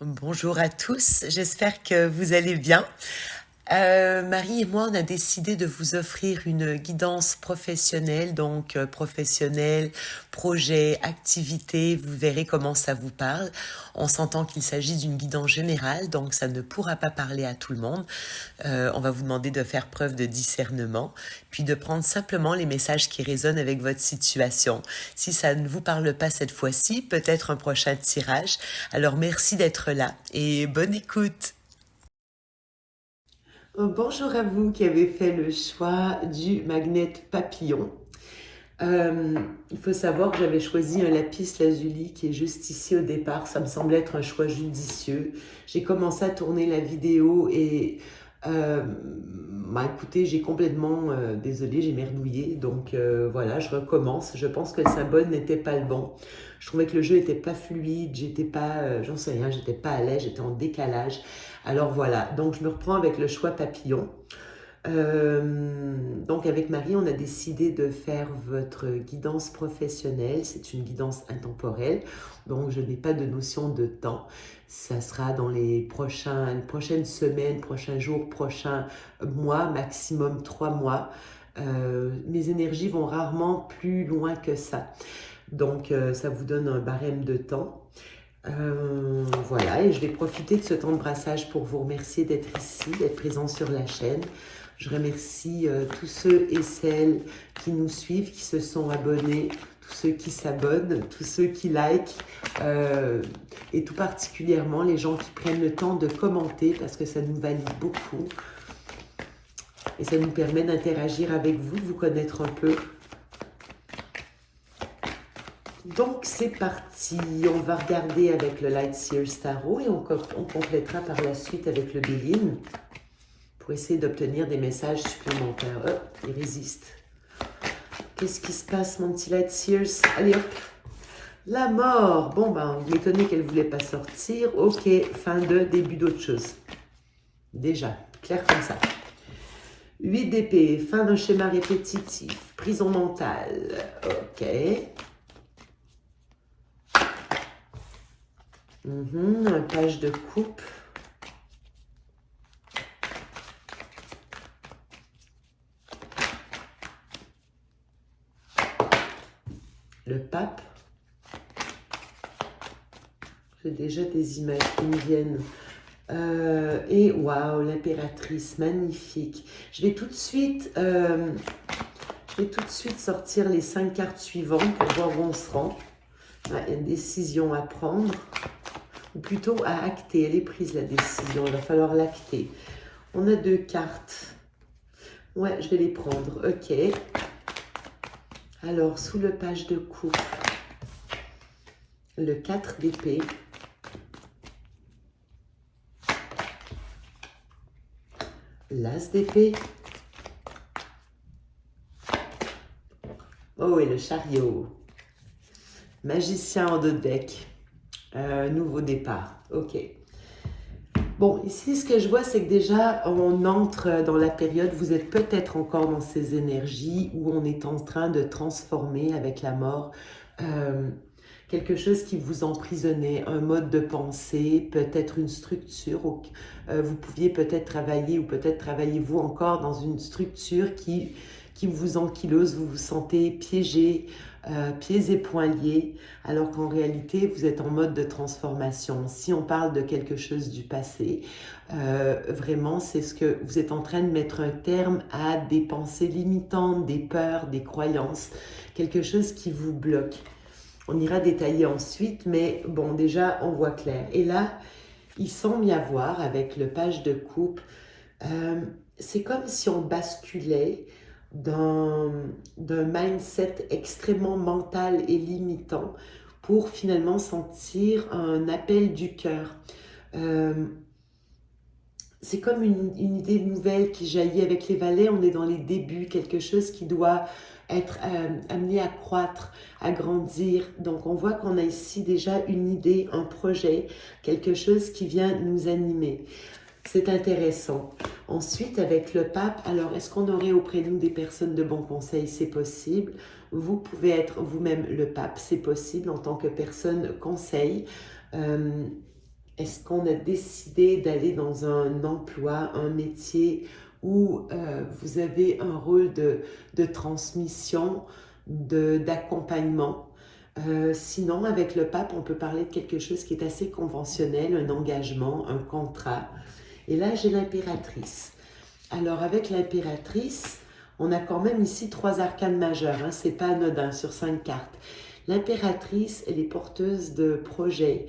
Bonjour à tous, j'espère que vous allez bien. Marie et moi, on a décidé de vous offrir une guidance professionnelle, donc professionnelle, projet, activité, vous verrez comment ça vous parle. On s'entend qu'il s'agit d'une guidance générale, donc ça ne pourra pas parler à tout le monde. On va vous demander de faire preuve de discernement, puis de prendre simplement les messages qui résonnent avec votre situation. Si ça ne vous parle pas cette fois-ci, peut-être un prochain tirage. Alors merci d'être là et bonne écoute. Bonjour à vous qui avez fait le choix du magnet papillon. Il faut savoir que j'avais choisi un lapis lazuli qui est juste ici au départ. Ça me semblait être un choix judicieux. J'ai commencé à tourner la vidéo et écoutez, j'ai complètement, désolée, j'ai merdouillé. Donc voilà, je recommence. Je pense que le symbole n'était pas le bon. Je trouvais que le jeu n'était pas fluide, j'étais pas, j'en sais rien, j'étais pas à l'aise, j'étais en décalage. Alors voilà, donc je me reprends avec le choix papillon. Donc avec Marie, on a décidé de faire votre guidance professionnelle. C'est une guidance intemporelle, donc je n'ai pas de notion de temps. Ça sera dans les prochaines semaines, prochains jours, prochains mois, maximum 3 mois. Mes énergies vont rarement plus loin que ça. Donc ça vous donne un barème de temps. Voilà, et je vais profiter de ce temps de brassage pour vous remercier d'être ici, d'être présent sur la chaîne. Je remercie tous ceux et celles qui nous suivent, qui se sont abonnés, tous ceux qui s'abonnent, tous ceux qui likent, et tout particulièrement les gens qui prennent le temps de commenter parce que ça nous valide beaucoup et ça nous permet d'interagir avec vous, de vous connaître un peu. Donc c'est parti, on va regarder avec le Light Seer Tarot et on complétera par la suite avec le Béline pour essayer d'obtenir des messages supplémentaires. Hop, il résiste. Qu'est-ce qui se passe mon petit Light Seers? Allez hop, la mort. Bon ben, vous m'étonnez qu'elle ne voulait pas sortir. Ok, fin de début d'autre chose. Déjà, clair comme ça. 8 d'épée, fin d'un schéma répétitif, prison mentale. Ok. Un page de coupe. Le pape. J'ai déjà des images qui me viennent. Et waouh, l'impératrice, magnifique. Je vais tout de suite sortir les 5 cartes suivantes pour voir où on se rend. Il y a une décision à prendre, ou plutôt à acter. Elle est prise la décision, il va falloir l'acter. On a 2 cartes. Ouais, je vais les prendre. Ok. Alors, sous le page de coupe, le 4 d'épée. L'as d'épée. Oh, et le chariot. Magicien en dos de deck. Nouveau départ. Ok. Bon, ici, ce que je vois, c'est que déjà, on entre dans la période, vous êtes peut-être encore dans ces énergies où on est en train de transformer avec la mort quelque chose qui vous emprisonnait, un mode de pensée, peut-être une structure. Vous pouviez peut-être travailler ou peut-être travaillez-vous encore dans une structure qui vous ankylose, vous vous sentez piégé, pieds et poings liés, alors qu'en réalité, vous êtes en mode de transformation. Si on parle de quelque chose du passé, vraiment, c'est ce que vous êtes en train de mettre un terme à des pensées limitantes, des peurs, des croyances, quelque chose qui vous bloque. On ira détailler ensuite, mais bon, déjà, on voit clair. Et là, il semble y avoir, avec le page de coupe, c'est comme si on basculait d'un mindset extrêmement mental et limitant pour finalement sentir un appel du cœur. C'est comme une idée nouvelle qui jaillit avec les valets. On est dans les débuts, quelque chose qui doit être amené à croître, à grandir. Donc on voit qu'on a ici déjà une idée, un projet, quelque chose qui vient nous animer. C'est intéressant. Ensuite, avec le pape, alors est-ce qu'on aurait auprès de nous des personnes de bon conseil? C'est possible. Vous pouvez être vous-même le pape, c'est possible en tant que personne conseil. Est-ce qu'on a décidé d'aller dans un emploi, un métier où vous avez un rôle de transmission, d'accompagnement? Sinon, avec le pape, on peut parler de quelque chose qui est assez conventionnel, un engagement, un contrat. Et là, j'ai l'impératrice. Alors, avec l'impératrice, on a quand même ici 3 arcanes majeures, hein, c'est pas anodin sur 5 cartes. L'impératrice, elle est porteuse de projets.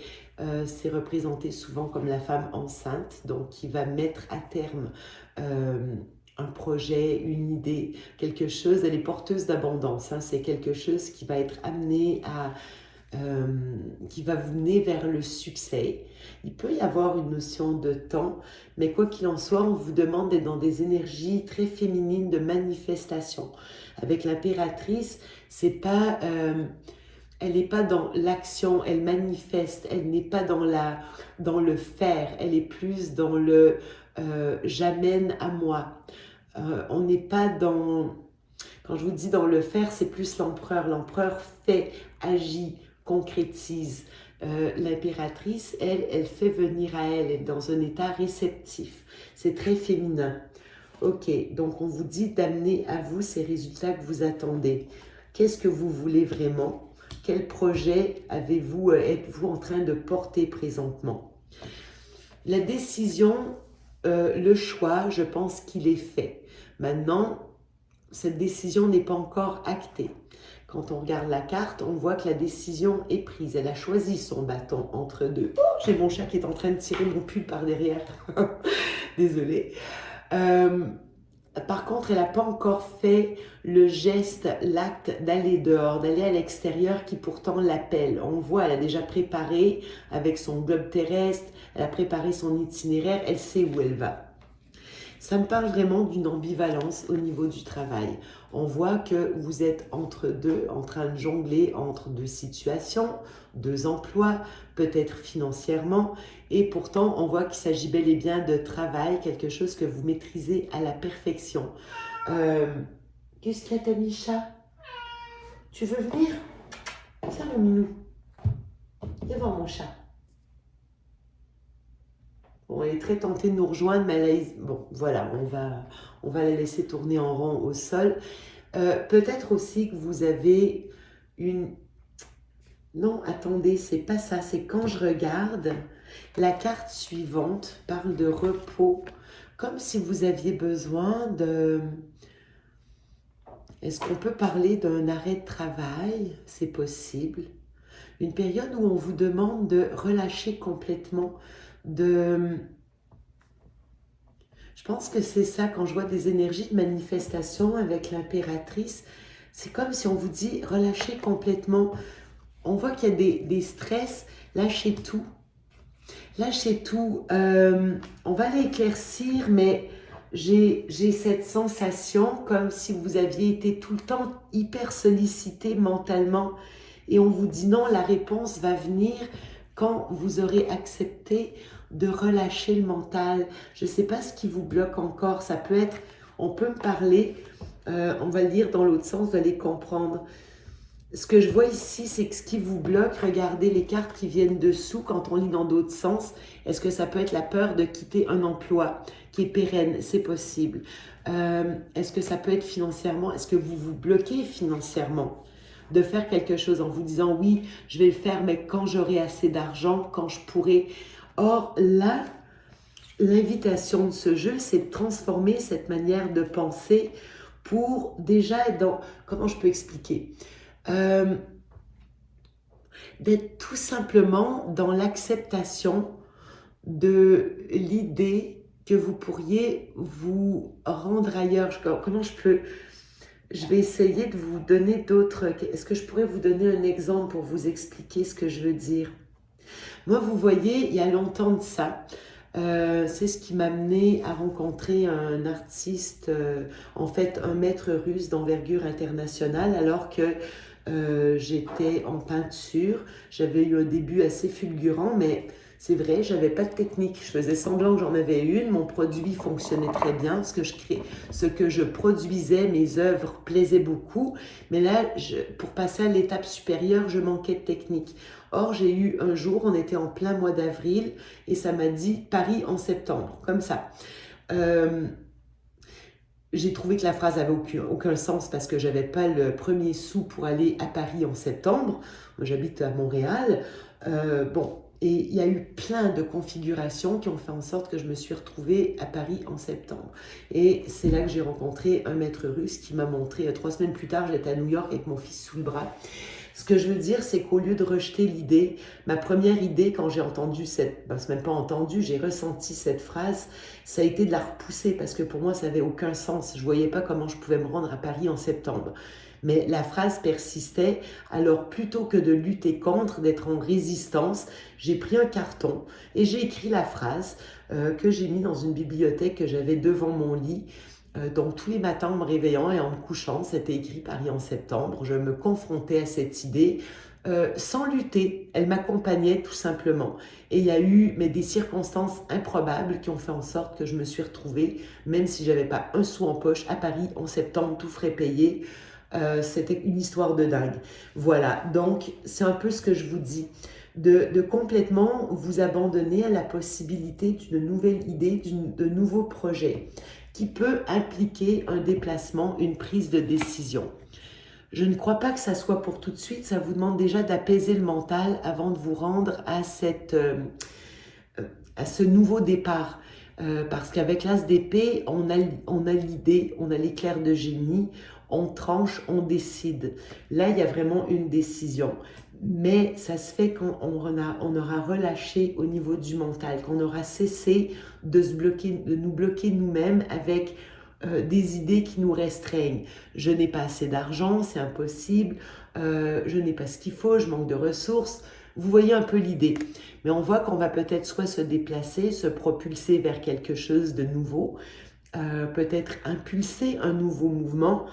C'est représenté souvent comme la femme enceinte, donc qui va mettre à terme un projet, une idée, quelque chose. Elle est porteuse d'abondance, hein, c'est quelque chose qui va être amené à qui va vous mener vers le succès. Il peut y avoir une notion de temps, mais quoi qu'il en soit, on vous demande d'être dans des énergies très féminines de manifestation. Avec l'impératrice, c'est pas, elle n'est pas dans l'action, elle manifeste, elle n'est pas dans le faire, elle est plus dans le j'amène à moi. On n'est pas dans, quand je vous dis dans le faire, c'est plus l'empereur. L'empereur fait, agit, concrétise. L'impératrice, elle fait venir à elle, elle est dans un état réceptif. C'est très féminin. Ok, donc on vous dit d'amener à vous ces résultats que vous attendez. Qu'est-ce que vous voulez vraiment? Quel projet êtes-vous en train de porter présentement? La décision, le choix, je pense qu'il est fait. Maintenant, cette décision n'est pas encore actée. Quand on regarde la carte, on voit que la décision est prise. Elle a choisi son bâton entre deux. Oh, j'ai mon chat qui est en train de tirer mon pull par derrière. Désolée. Par contre, elle n'a pas encore fait le geste, l'acte d'aller dehors, d'aller à l'extérieur qui pourtant l'appelle. On voit, elle a déjà préparé avec son globe terrestre, elle a préparé son itinéraire, elle sait où elle va. Ça me parle vraiment d'une ambivalence au niveau du travail. On voit que vous êtes entre deux, en train de jongler entre 2 situations, 2 emplois, peut-être financièrement, et pourtant on voit qu'il s'agit bel et bien de travail, quelque chose que vous maîtrisez à la perfection. Qu'est-ce qu'il y a, Tamisha? Tu veux venir? Tiens mon minou, viens voir mon chat. Bon, elle est très tentée de nous rejoindre, mais bon, voilà, on va la laisser tourner en rond au sol. Peut-être aussi que vous avez une... Non, attendez, c'est pas ça. C'est quand je regarde, la carte suivante parle de repos, comme si vous aviez besoin de... Est-ce qu'on peut parler d'un arrêt de travail? C'est possible. Une période où on vous demande de relâcher complètement, je pense que c'est ça, quand je vois des énergies de manifestation avec l'impératrice, c'est comme si on vous dit relâchez complètement. On voit qu'il y a des stress, lâchez tout. Lâchez tout. On va l'éclaircir, mais j'ai cette sensation comme si vous aviez été tout le temps hyper sollicité mentalement. Et on vous dit non, la réponse va venir quand vous aurez accepté de relâcher le mental. Je ne sais pas ce qui vous bloque encore. Ça peut être, on peut me parler, on va le dire dans l'autre sens, vous allez comprendre. Ce que je vois ici, c'est que ce qui vous bloque, regardez les cartes qui viennent dessous quand on lit dans d'autres sens. Est-ce que ça peut être la peur de quitter un emploi qui est pérenne? C'est possible. Est-ce que ça peut être financièrement? Est-ce que vous vous bloquez financièrement de faire quelque chose en vous disant oui, je vais le faire, mais quand j'aurai assez d'argent, quand je pourrai. Or, là, l'invitation de ce jeu, c'est de transformer cette manière de penser pour déjà être dans... Comment je peux expliquer? D'être tout simplement dans l'acceptation de l'idée que vous pourriez vous rendre ailleurs. Comment je peux... Je vais essayer de vous donner d'autres... Est-ce que je pourrais vous donner un exemple pour vous expliquer ce que je veux dire? Moi, vous voyez, il y a longtemps de ça, c'est ce qui m'a amené à rencontrer un artiste, en fait un maître russe d'envergure internationale, alors que j'étais en peinture. J'avais eu un début assez fulgurant, mais c'est vrai, j'avais pas de technique. Je faisais semblant que j'en avais une, mon produit fonctionnait très bien, ce que je produisais, mes œuvres plaisaient beaucoup, mais là, pour passer à l'étape supérieure, je manquais de technique. Or, j'ai eu un jour, on était en plein mois d'avril, et ça m'a dit Paris en septembre, comme ça. J'ai trouvé que la phrase avait aucun sens parce que j'avais pas le premier sou pour aller à Paris en septembre. Moi, j'habite à Montréal. Bon, et il y a eu plein de configurations qui ont fait en sorte que je me suis retrouvée à Paris en septembre. Et c'est là que j'ai rencontré un maître russe qui m'a montré, 3 semaines plus tard, j'étais à New York avec mon fils sous le bras. Ce que je veux dire, c'est qu'au lieu de rejeter l'idée, ma première idée quand j'ai entendu c'est même pas entendu, j'ai ressenti cette phrase, ça a été de la repousser parce que pour moi, ça n'avait aucun sens. Je voyais pas comment je pouvais me rendre à Paris en septembre. Mais la phrase persistait, alors plutôt que de lutter contre, d'être en résistance, j'ai pris un carton et j'ai écrit la phrase que j'ai mis dans une bibliothèque que j'avais devant mon lit. Donc tous les matins en me réveillant et en me couchant, c'était écrit Paris en septembre, je me confrontais à cette idée sans lutter, elle m'accompagnait tout simplement. Et il y a eu des circonstances improbables qui ont fait en sorte que je me suis retrouvée, même si j'avais pas un sou en poche, à Paris en septembre, tout frais payé. C'était une histoire de dingue. Voilà, donc c'est un peu ce que je vous dis. De complètement vous abandonner à la possibilité d'une nouvelle idée, de nouveaux projets qui peut impliquer un déplacement, une prise de décision. Je ne crois pas que ça soit pour tout de suite, ça vous demande déjà d'apaiser le mental avant de vous rendre à ce nouveau départ. Parce qu'avec l'as d'épée, on a l'idée, on a l'éclair de génie, on tranche, on décide. Là, il y a vraiment une décision. Mais ça se fait quand on aura relâché au niveau du mental, qu'on aura cessé de nous bloquer nous-mêmes avec des idées qui nous restreignent. Je n'ai pas assez d'argent, c'est impossible, je n'ai pas ce qu'il faut, je manque de ressources. Vous voyez un peu l'idée. Mais on voit qu'on va peut-être soit se déplacer, se propulser vers quelque chose de nouveau, peut-être impulser un nouveau mouvement.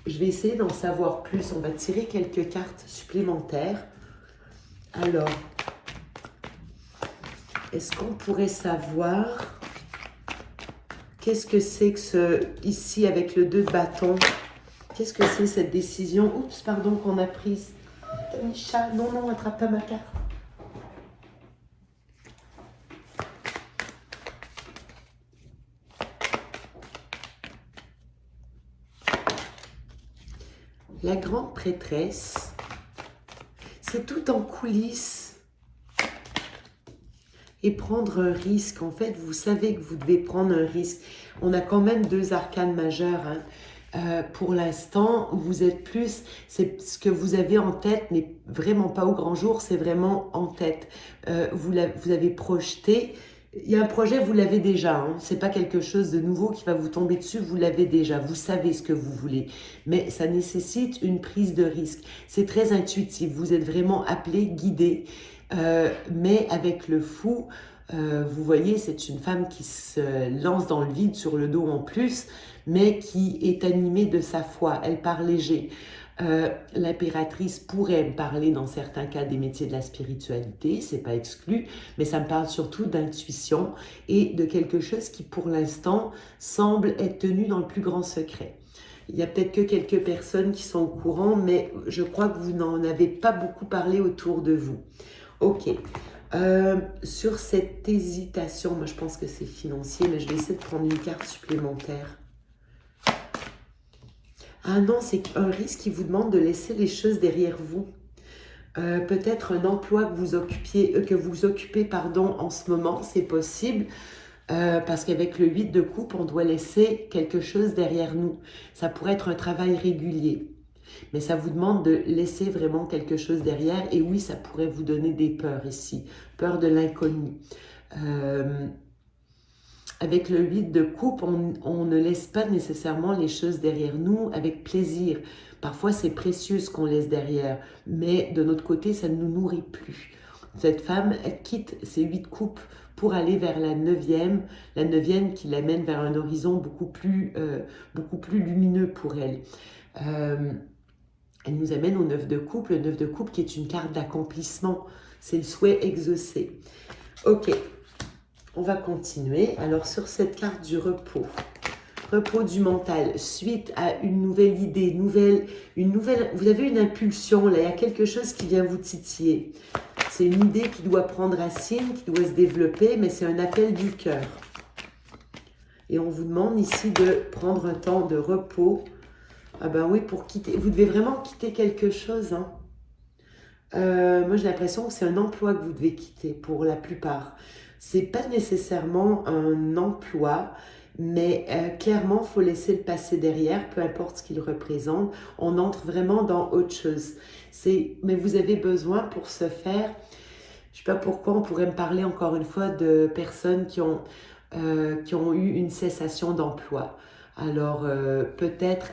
Je vais essayer d'en savoir plus. On va tirer quelques cartes supplémentaires. Alors, est-ce qu'on pourrait savoir qu'est-ce que c'est que ici avec le 2 de bâton, qu'est-ce que c'est cette décision, oups, pardon, qu'on a prise. Tanisha, non, attrape pas ma carte. La grande prêtresse, c'est tout en coulisses et prendre un risque. En fait, vous savez que vous devez prendre un risque. On a quand même 2 arcanes majeures. Pour l'instant, vous êtes plus, c'est ce que vous avez en tête, mais vraiment pas au grand jour, c'est vraiment en tête. Vous avez projeté. Il y a un projet, vous l'avez déjà. C'est pas quelque chose de nouveau qui va vous tomber dessus, vous l'avez déjà. Vous savez ce que vous voulez. Mais ça nécessite une prise de risque. C'est très intuitif. Vous êtes vraiment appelé, guidé. Mais avec le fou, vous voyez, c'est une femme qui se lance dans le vide sur le dos en plus, mais qui est animée de sa foi. Elle part léger. L'impératrice pourrait me parler dans certains cas des métiers de la spiritualité, c'est pas exclu, mais ça me parle surtout d'intuition et de quelque chose qui pour l'instant semble être tenu dans le plus grand secret. Il y a peut-être que quelques personnes qui sont au courant, mais je crois que vous n'en avez pas beaucoup parlé autour de vous. Ok. Sur cette hésitation, moi je pense que c'est financier, mais je vais essayer de prendre une carte supplémentaire. Ah non, c'est un risque qui vous demande de laisser les choses derrière vous. Peut-être un emploi que vous occupez en ce moment, c'est possible. Parce qu'avec le 8 de coupe, on doit laisser quelque chose derrière nous. Ça pourrait être un travail régulier. Mais ça vous demande de laisser vraiment quelque chose derrière. Et oui, ça pourrait vous donner des peurs ici. Peur de l'inconnu. Avec le 8 de coupe, on ne laisse pas nécessairement les choses derrière nous avec plaisir. Parfois, c'est précieux ce qu'on laisse derrière. Mais de notre côté, ça ne nous nourrit plus. Cette femme, elle quitte ses 8 coupes pour aller vers la 9e. La 9e qui l'amène vers un horizon beaucoup plus lumineux pour elle. Elle nous amène au 9 de coupe. Le 9 de coupe qui est une carte d'accomplissement. C'est le souhait exaucé. Ok. On va continuer. Alors, sur cette carte du repos du mental, suite à une nouvelle idée, vous avez une impulsion, là, il y a quelque chose qui vient vous titiller. C'est une idée qui doit prendre racine, qui doit se développer, mais c'est un appel du cœur. Et on vous demande ici de prendre un temps de repos. Ah ben oui, pour quitter. Vous devez vraiment quitter quelque chose. Hein. Moi, j'ai l'impression que c'est un emploi que vous devez quitter pour la plupart. C'est pas nécessairement un emploi, mais clairement, il faut laisser le passé derrière, peu importe ce qu'il représente. On entre vraiment dans autre chose. Mais vous avez besoin pour ce faire, je ne sais pas pourquoi, on pourrait me parler encore une fois de personnes qui ont eu une cessation d'emploi. Alors, peut-être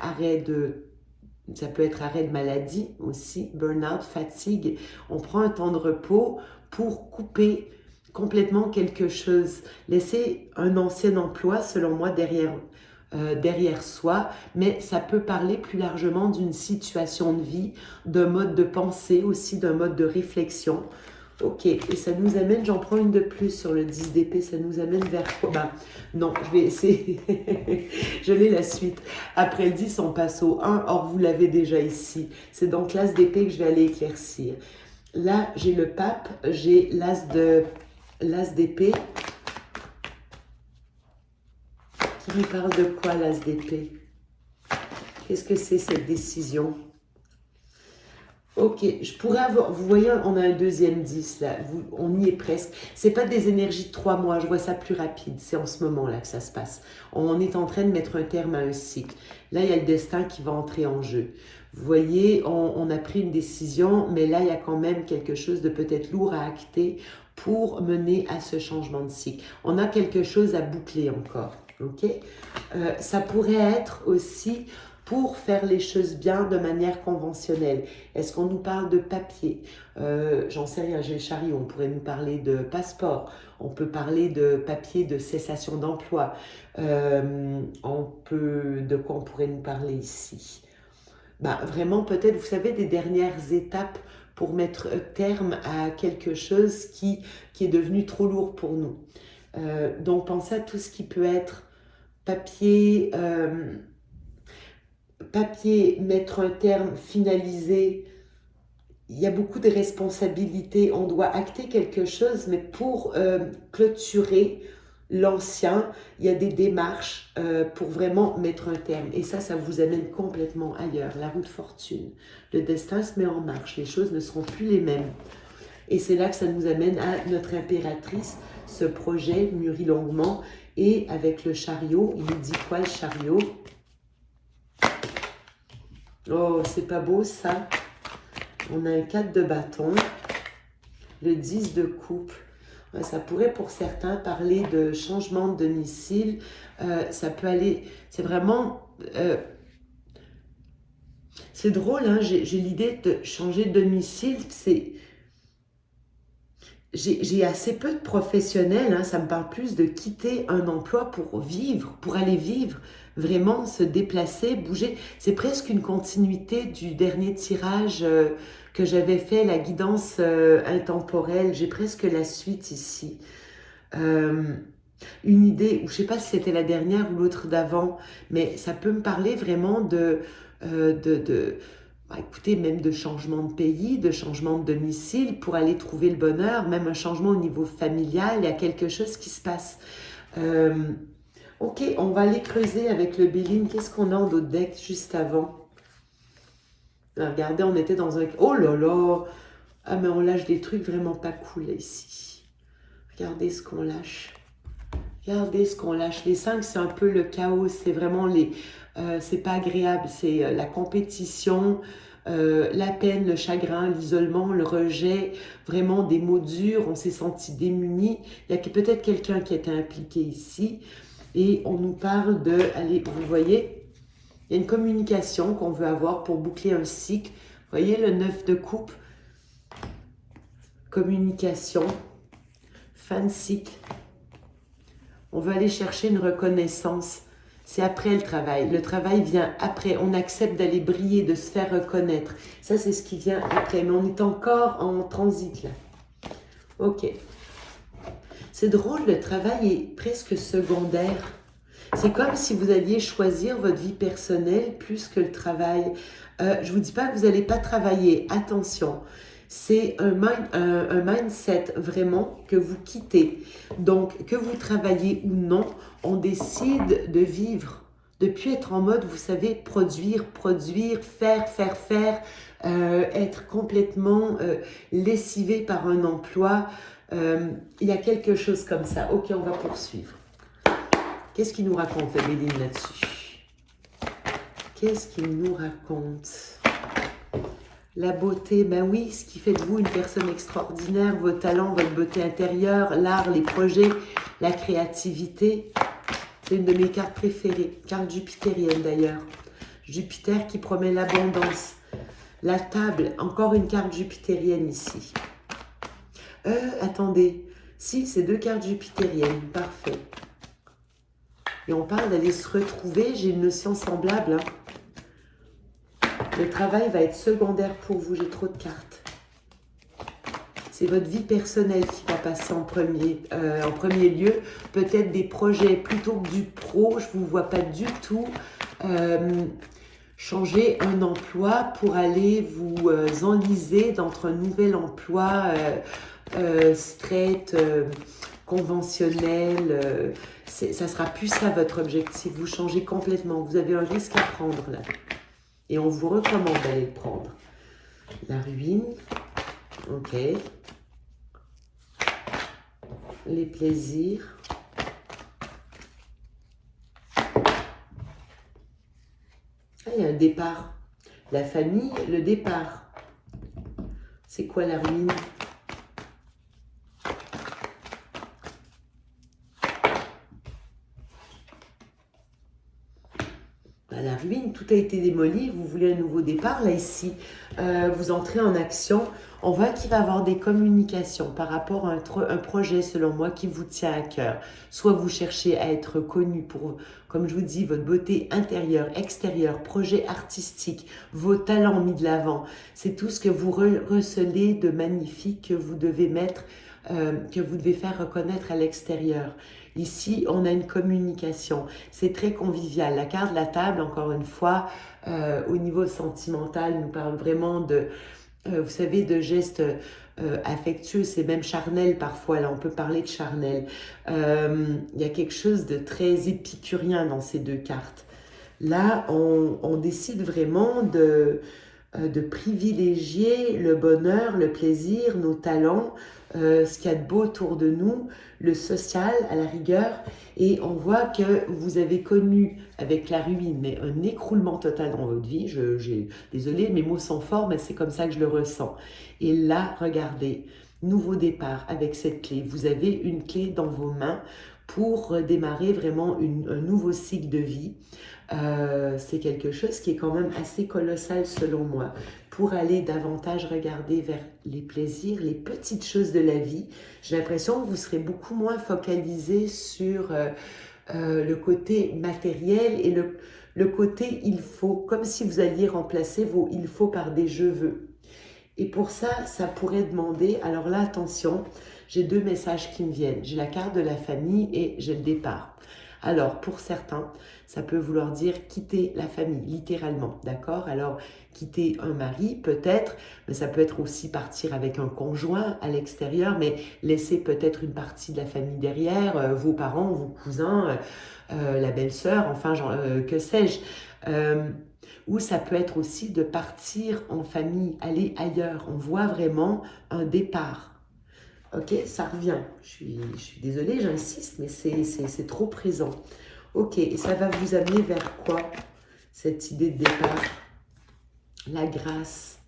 ça peut être arrêt de maladie aussi, burn-out, fatigue. On prend un temps de repos pour couper complètement quelque chose. Laisser un ancien emploi, selon moi, derrière soi, mais ça peut parler plus largement d'une situation de vie, d'un mode de pensée aussi, d'un mode de réflexion. Ok, et ça nous amène, j'en prends une de plus sur le 10 d'épée, ça nous amène vers quoi? Ben, non, je vais essayer, je l'ai la suite. Après le 10, on passe au 1, or vous l'avez déjà ici. C'est donc l'as d'épée que je vais aller éclaircir. Là, j'ai le pape, j'ai l'as d'épée. Qui nous parle de quoi, l'as d'épée? Qu'est-ce que c'est cette décision? Ok, je pourrais avoir, vous voyez, on a un deuxième 10 là, on y est presque. C'est pas des énergies de 3 mois, je vois ça plus rapide, c'est en ce moment-là que ça se passe. On est en train de mettre un terme à un cycle. Là, il y a le destin qui va entrer en jeu. Vous voyez, on a pris une décision, mais là, il y a quand même quelque chose de peut-être lourd à acter pour mener à ce changement de cycle. On a quelque chose à boucler encore, ok? Ça pourrait être aussi pour faire les choses bien de manière conventionnelle. Est-ce qu'on nous parle de papier? J'en sais rien, j'ai le chariot. On pourrait nous parler de passeport. On peut parler de papier de cessation d'emploi. De quoi on pourrait nous parler ici? Ben, vraiment, peut-être, vous savez, des dernières étapes pour mettre terme à quelque chose qui est devenu trop lourd pour nous. Donc, pensez à tout ce qui peut être papier... mettre un terme, finaliser, il y a beaucoup de responsabilités. On doit acter quelque chose, mais pour clôturer l'ancien, il y a des démarches pour vraiment mettre un terme. Et ça vous amène complètement ailleurs. La roue de fortune. Le destin se met en marche. Les choses ne seront plus les mêmes. Et c'est là que ça nous amène à notre impératrice, ce projet mûri longuement. Et avec le chariot, il nous dit quoi le chariot? Oh, c'est pas beau ça. On a un 4 de bâton, le 10 de coupe. Ça pourrait pour certains parler de changement de domicile. Ça peut aller, c'est vraiment... c'est drôle, hein, j'ai l'idée de changer de domicile. J'ai assez peu de professionnels, hein, ça me parle plus de quitter un emploi pour vivre, pour aller vivre, vraiment se déplacer, bouger. C'est presque une continuité du dernier tirage que j'avais fait, la guidance intemporelle. J'ai presque la suite ici. Une idée, ou je ne sais pas si c'était la dernière ou l'autre d'avant, mais ça peut me parler vraiment écoutez, même de changement de pays, de changement de domicile pour aller trouver le bonheur, même un changement au niveau familial, il y a quelque chose qui se passe. Ok, on va aller creuser avec le Béline. Qu'est-ce qu'on a en d'autres deck juste avant? Alors, regardez, on était dans un... Oh là là! Ah, mais on lâche des trucs vraiment pas cool là, ici. Regardez ce qu'on lâche. Regardez ce qu'on lâche. Les 5, c'est un peu le chaos. C'est vraiment les... c'est pas agréable. C'est la compétition, la peine, le chagrin, l'isolement, le rejet. Vraiment des mots durs. On s'est senti démunis. Il y a peut-être quelqu'un qui était impliqué ici. Et on nous parle de... Allez, vous voyez, il y a une communication qu'on veut avoir pour boucler un cycle. Vous voyez le 9 de coupe. Communication. Fin de cycle. On veut aller chercher une reconnaissance. C'est après le travail. Le travail vient après. On accepte d'aller briller, de se faire reconnaître. Ça, c'est ce qui vient après. Mais on est encore en transit là. Ok. C'est drôle, le travail est presque secondaire. C'est comme si vous alliez choisir votre vie personnelle plus que le travail. Je ne vous dis pas que vous n'allez pas travailler. Attention. c'est un mindset vraiment que vous quittez. Donc, que vous travaillez ou non, on décide de vivre, de ne plus être en mode, vous savez, produire, faire, être complètement lessivé par un emploi. Il y a quelque chose comme ça. Ok, on va poursuivre. Qu'est-ce qu'il nous raconte, Béline, là-dessus? Qu'est-ce qu'il nous raconte? La beauté, ben oui, ce qui fait de vous une personne extraordinaire, vos talents, votre beauté intérieure, l'art, les projets, la créativité. C'est une de mes cartes préférées, carte jupitérienne d'ailleurs. Jupiter qui promet l'abondance. La table, encore une carte jupitérienne ici. Attendez, si, c'est 2 cartes jupitériennes, parfait. Et on parle d'aller se retrouver, j'ai une notion semblable. Le travail va être secondaire pour vous, j'ai trop de cartes. C'est votre vie personnelle qui va passer en premier lieu. Peut-être des projets plutôt que du pro, je ne vous vois pas du tout changer un emploi pour aller vous enliser dans un nouvel emploi straight, conventionnel. Ça sera plus ça votre objectif. Vous changez complètement. Vous avez un risque à prendre là. Et on vous recommande d'aller le prendre. La ruine. Ok. Les plaisirs. Ah, il y a un départ. La famille, le départ. C'est quoi la ruine? La ruine, tout a été démoli, vous voulez un nouveau départ, là ici, vous entrez en action, on voit qu'il va y avoir des communications par rapport à un projet, selon moi, qui vous tient à cœur. Soit vous cherchez à être connu pour, comme je vous dis, votre beauté intérieure, extérieure, projet artistique, vos talents mis de l'avant, c'est tout ce que vous recelez de magnifique que vous devez mettre, que vous devez faire reconnaître à l'extérieur. Ici, on a une communication. C'est très convivial. La carte de la table, encore une fois, au niveau sentimental, nous parle vraiment de, vous savez, de gestes affectueux. C'est même charnel parfois. Là, on peut parler de charnel. Il y a quelque chose de très épicurien dans ces 2 cartes. Là, on décide vraiment de privilégier le bonheur, le plaisir, nos talents, ce qu'il y a de beau autour de nous, le social à la rigueur, et on voit que vous avez connu avec la ruine, mais un écroulement total dans votre vie. Désolée, mes mots sont forts, mais c'est comme ça que je le ressens. Et là, regardez, nouveau départ avec cette clé. Vous avez une clé dans vos mains pour démarrer vraiment un nouveau cycle de vie. C'est quelque chose qui est quand même assez colossal selon moi. Pour aller davantage regarder vers les plaisirs, les petites choses de la vie, j'ai l'impression que vous serez beaucoup moins focalisé sur le côté matériel et le côté il faut, comme si vous alliez remplacer vos il faut par des je veux. Et pour ça, ça pourrait demander, alors là attention, j'ai 2 messages qui me viennent. J'ai la carte de la famille et j'ai le départ. Alors, pour certains, ça peut vouloir dire quitter la famille, littéralement, d'accord? Alors, quitter un mari, peut-être, mais ça peut être aussi partir avec un conjoint à l'extérieur, mais laisser peut-être une partie de la famille derrière, vos parents, vos cousins, la belle-sœur, enfin, que sais-je. Ou ça peut être aussi de partir en famille, aller ailleurs. On voit vraiment un départ. Ok, ça revient. Je suis désolée, j'insiste, mais c'est trop présent. Ok, et ça va vous amener vers quoi, cette idée de départ? La grâce.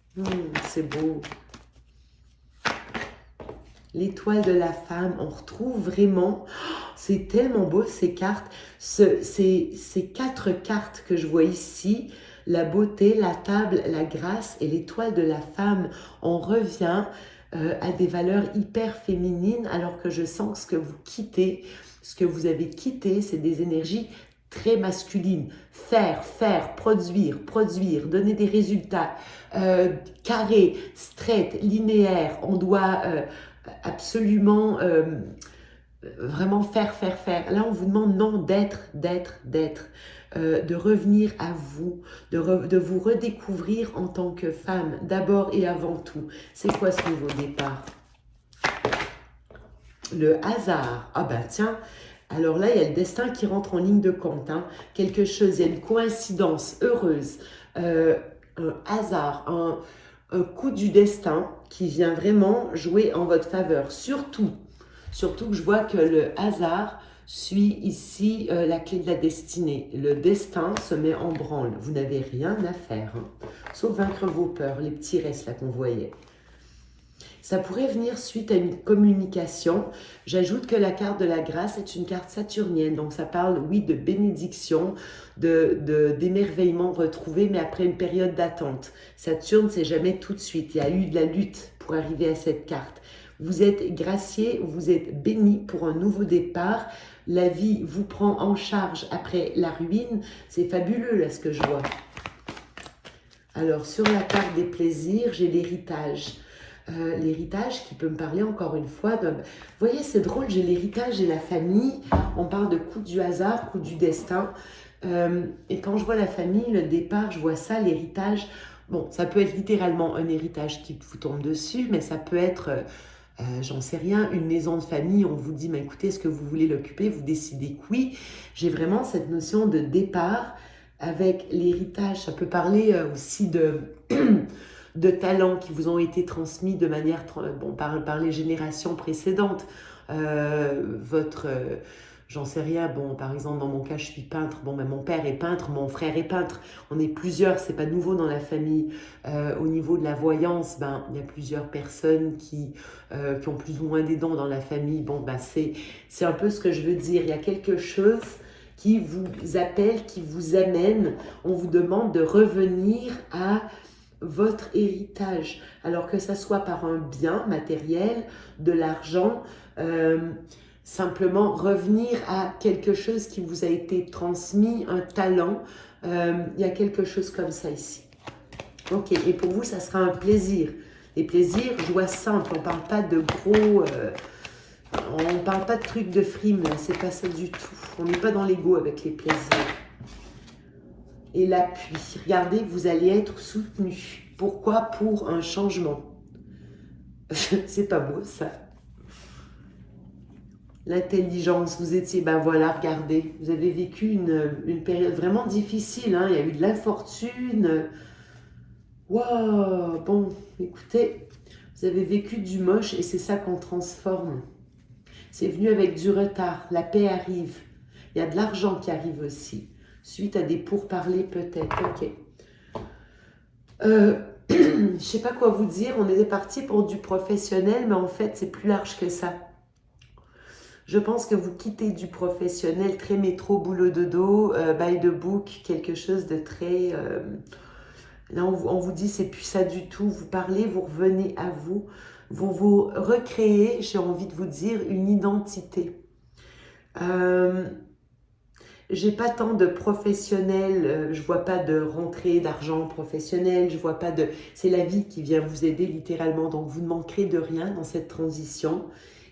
C'est beau. L'étoile de la femme, on retrouve vraiment... C'est tellement beau ces cartes. Ces 4 cartes que je vois ici, la beauté, la table, la grâce et l'étoile de la femme, on revient à des valeurs hyper féminines, alors que je sens que ce que vous quittez, ce que vous avez quitté, c'est des énergies très masculines. Faire, produire, donner des résultats, carré, straight, linéaire. On doit absolument vraiment faire. Là, on vous demande non, d'être, de revenir à vous, de vous redécouvrir en tant que femme, d'abord et avant tout. C'est quoi ce nouveau départ? Le hasard. Ah ben tiens, alors là, il y a le destin qui rentre en ligne de compte. Hein. Quelque chose, il y a une coïncidence heureuse, un hasard, un coup du destin qui vient vraiment jouer en votre faveur. Surtout que je vois que le hasard suit ici la clé de la destinée. Le destin se met en branle. Vous n'avez rien à faire, hein, sauf vaincre vos peurs, les petits restes là qu'on voyait. Ça pourrait venir suite à une communication. J'ajoute que la carte de la grâce est une carte saturnienne. Donc, ça parle, oui, de bénédiction, d'émerveillement retrouvé, mais après une période d'attente. Saturne, c'est jamais tout de suite. Il y a eu de la lutte pour arriver à cette carte. Vous êtes gracié, vous êtes béni pour un nouveau départ. La vie vous prend en charge après la ruine. C'est fabuleux, là, ce que je vois. Alors, sur la carte des plaisirs, j'ai l'héritage. L'héritage qui peut me parler encore une fois de... Vous voyez, c'est drôle, j'ai l'héritage et la famille. On parle de coup du hasard, coup du destin. Et quand je vois la famille, le départ, je vois ça, l'héritage. Bon, ça peut être littéralement un héritage qui vous tombe dessus, mais ça peut être, j'en sais rien, une maison de famille. On vous dit, mais écoutez, est-ce que vous voulez l'occuper? Vous décidez que oui. J'ai vraiment cette notion de départ avec l'héritage. Ça peut parler aussi de... de talents qui vous ont été transmis de manière par les générations précédentes. J'en sais rien, bon, par exemple, dans mon cas, je suis peintre, bon, ben, mon père est peintre, mon frère est peintre, on est plusieurs, c'est pas nouveau dans la famille. Au niveau de la voyance, ben, il y a plusieurs personnes qui ont plus ou moins des dons dans la famille. Bon, ben, c'est un peu ce que je veux dire. Il y a quelque chose qui vous appelle, qui vous amène. On vous demande de revenir à votre héritage, alors que ça soit par un bien matériel, de l'argent, simplement revenir à quelque chose qui vous a été transmis, un talent, il y a quelque chose comme ça ici. Ok, et pour vous, ça sera un plaisir. Les plaisirs, joie simple, on ne parle pas de gros... on ne parle pas de trucs de frime, c'est pas ça du tout. On n'est pas dans l'ego avec les plaisirs. Et l'appui. Regardez, vous allez être soutenu. Pourquoi? Pour un changement. C'est pas beau, ça. L'intelligence, vous étiez, ben voilà, regardez, vous avez vécu une période vraiment difficile, hein, il y a eu de l'infortune. Waouh, bon, écoutez, vous avez vécu du moche et c'est ça qu'on transforme. C'est venu avec du retard, la paix arrive. Il y a de l'argent qui arrive aussi. Suite à des pourparlers peut-être, ok. Je ne sais pas quoi vous dire, on était parti pour du professionnel, mais en fait c'est plus large que ça. Je pense que vous quittez du professionnel très métro, boulot dodo, by the book, quelque chose de très... là on vous dit c'est plus ça du tout, vous parlez, vous revenez à vous, vous recréez, j'ai envie de vous dire, une identité. J'ai pas tant de professionnels, je vois pas de rentrée d'argent professionnel, je vois pas de... C'est la vie qui vient vous aider littéralement, donc vous ne manquerez de rien dans cette transition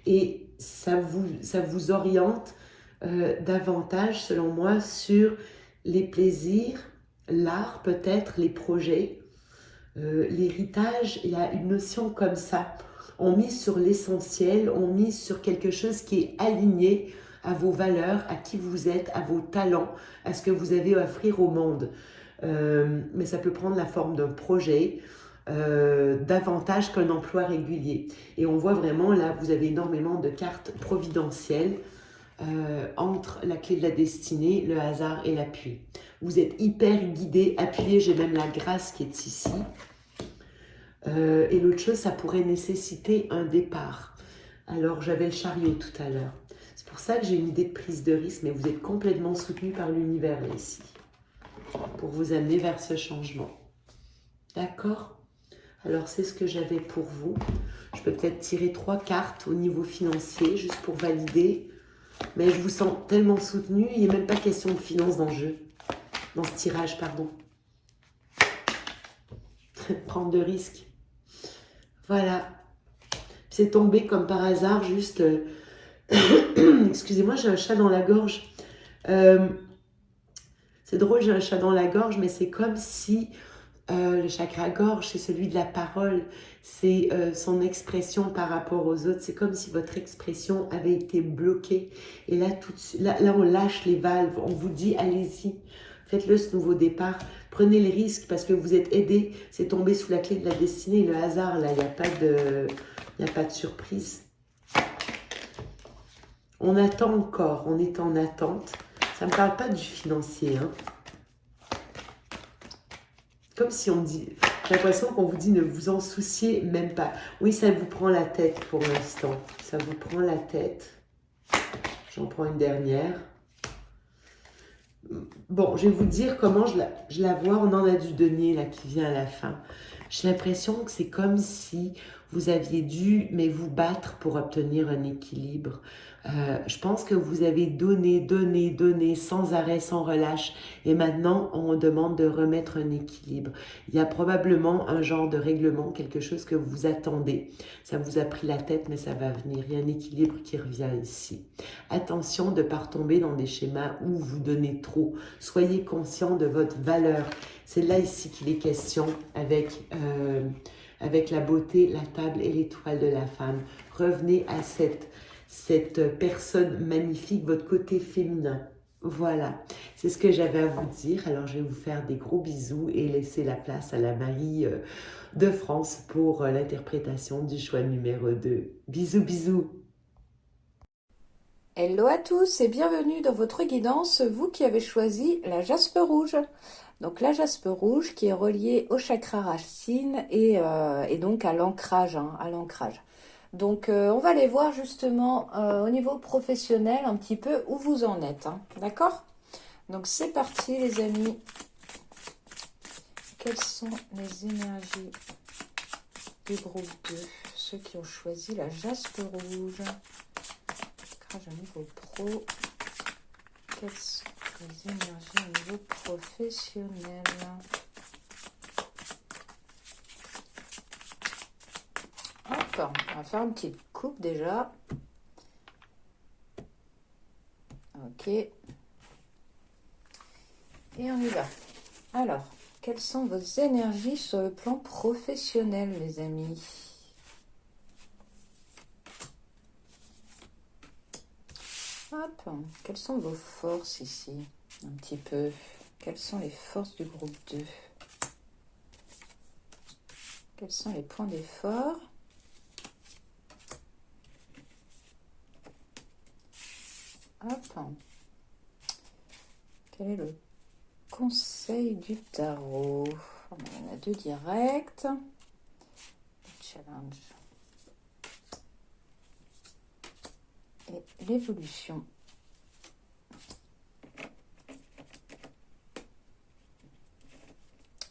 et ça vous oriente davantage, selon moi, sur les plaisirs, l'art peut-être, les projets, l'héritage. Il y a une notion comme ça. On mise sur l'essentiel, on mise sur quelque chose qui est aligné à vos valeurs, à qui vous êtes, à vos talents, à ce que vous avez à offrir au monde. Mais ça peut prendre la forme d'un projet, davantage qu'un emploi régulier. Et on voit vraiment, là, vous avez énormément de cartes providentielles entre la clé de la destinée, le hasard et l'appui. Vous êtes hyper guidé, appuyé, j'ai même la grâce qui est ici. Et l'autre chose, ça pourrait nécessiter un départ. Alors, j'avais le chariot tout à l'heure. C'est pour ça que j'ai une idée de prise de risque, mais vous êtes complètement soutenu par l'univers ici, pour vous amener vers ce changement. D'accord? Alors, c'est ce que j'avais pour vous. Je peux peut-être tirer 3 cartes au niveau financier, juste pour valider. Mais je vous sens tellement soutenu, il n'y a même pas question de finance dans le jeu. Dans ce tirage, pardon. Prendre de risques. Voilà. C'est tombé comme par hasard, juste... Excusez-moi, j'ai un chat dans la gorge. Euh, c'est drôle, j'ai un chat dans la gorge, mais c'est comme si le chakra gorge, c'est celui de la parole, c'est son expression par rapport aux autres. C'est comme si votre expression avait été bloquée. Et là, là, on lâche les valves. On vous dit, allez-y, faites-le ce nouveau départ. Prenez les risques parce que vous êtes aidé. C'est tombé sous la clé de la destinée. Le hasard, là, il n'y a pas de, il n'y a pas de surprise. On attend encore. On est en attente. Ça ne me parle pas du financier, hein. Comme si on dit, j'ai l'impression qu'on vous dit ne vous en souciez même pas. Oui, ça vous prend la tête pour l'instant. Ça vous prend la tête. J'en prends une dernière. Bon, je vais vous dire comment je la vois. On en a du denier là qui vient à la fin. J'ai l'impression que c'est comme si vous aviez dû mais vous battre pour obtenir un équilibre. Je pense que vous avez donné, donné, donné sans arrêt, sans relâche. Et maintenant, on demande de remettre un équilibre. Il y a probablement un genre de règlement, quelque chose que vous attendez. Ça vous a pris la tête, mais ça va venir. Il y a un équilibre qui revient ici. Attention de ne pas retomber dans des schémas où vous donnez trop. Soyez conscient de votre valeur. C'est là ici qu'il est question avec la beauté, la table et l'étoile de la femme. Revenez à cette personne magnifique, votre côté féminin. Voilà, c'est ce que j'avais à vous dire. Alors, je vais vous faire des gros bisous et laisser la place à la Marie de France pour l'interprétation du choix numéro 2. Bisous, bisous. Hello à tous et bienvenue dans votre guidance, vous qui avez choisi la jaspe rouge. Donc la jaspe rouge qui est reliée au chakra racine et donc à l'ancrage, à l'ancrage. Donc on va aller voir justement au niveau professionnel un petit peu où vous en êtes, d'accord? Donc c'est parti les amis. Quelles sont les énergies du groupe 2, ceux qui ont choisi la jaspe rouge? Ancrage au niveau pro. Quelles sont les énergies au niveau professionnel? Hop, on va faire une petite coupe déjà. Ok. Et on y va. Alors, quelles sont vos énergies sur le plan professionnel, les amis? Hop, quelles sont vos forces ici? Un petit peu. Quelles sont les forces du groupe 2? Quels sont les points d'effort? Hop. Quel est le conseil du tarot? On en a deux directs. Challenge. Et l'évolution.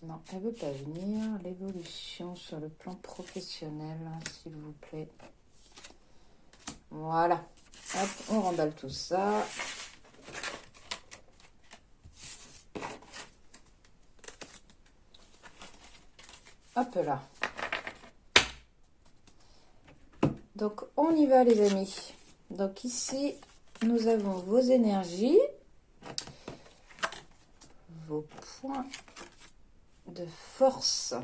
Non, elle ne veut pas venir. L'évolution sur le plan professionnel, s'il vous plaît. Voilà. Hop, on remballe tout ça. Hop là. Donc, on y va les amis. Donc ici, nous avons vos énergies, vos points de force,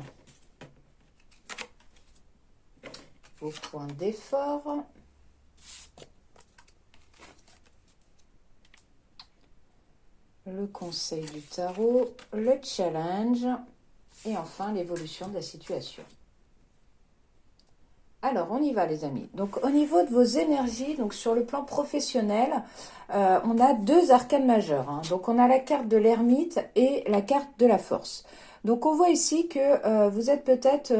vos points d'effort, le conseil du tarot, le challenge et enfin l'évolution de la situation. Alors, on y va les amis. Donc, au niveau de vos énergies, donc sur le plan professionnel, on a deux arcanes majeures. Donc, on a la carte de l'ermite et la carte de la force. Donc, on voit ici que vous êtes peut-être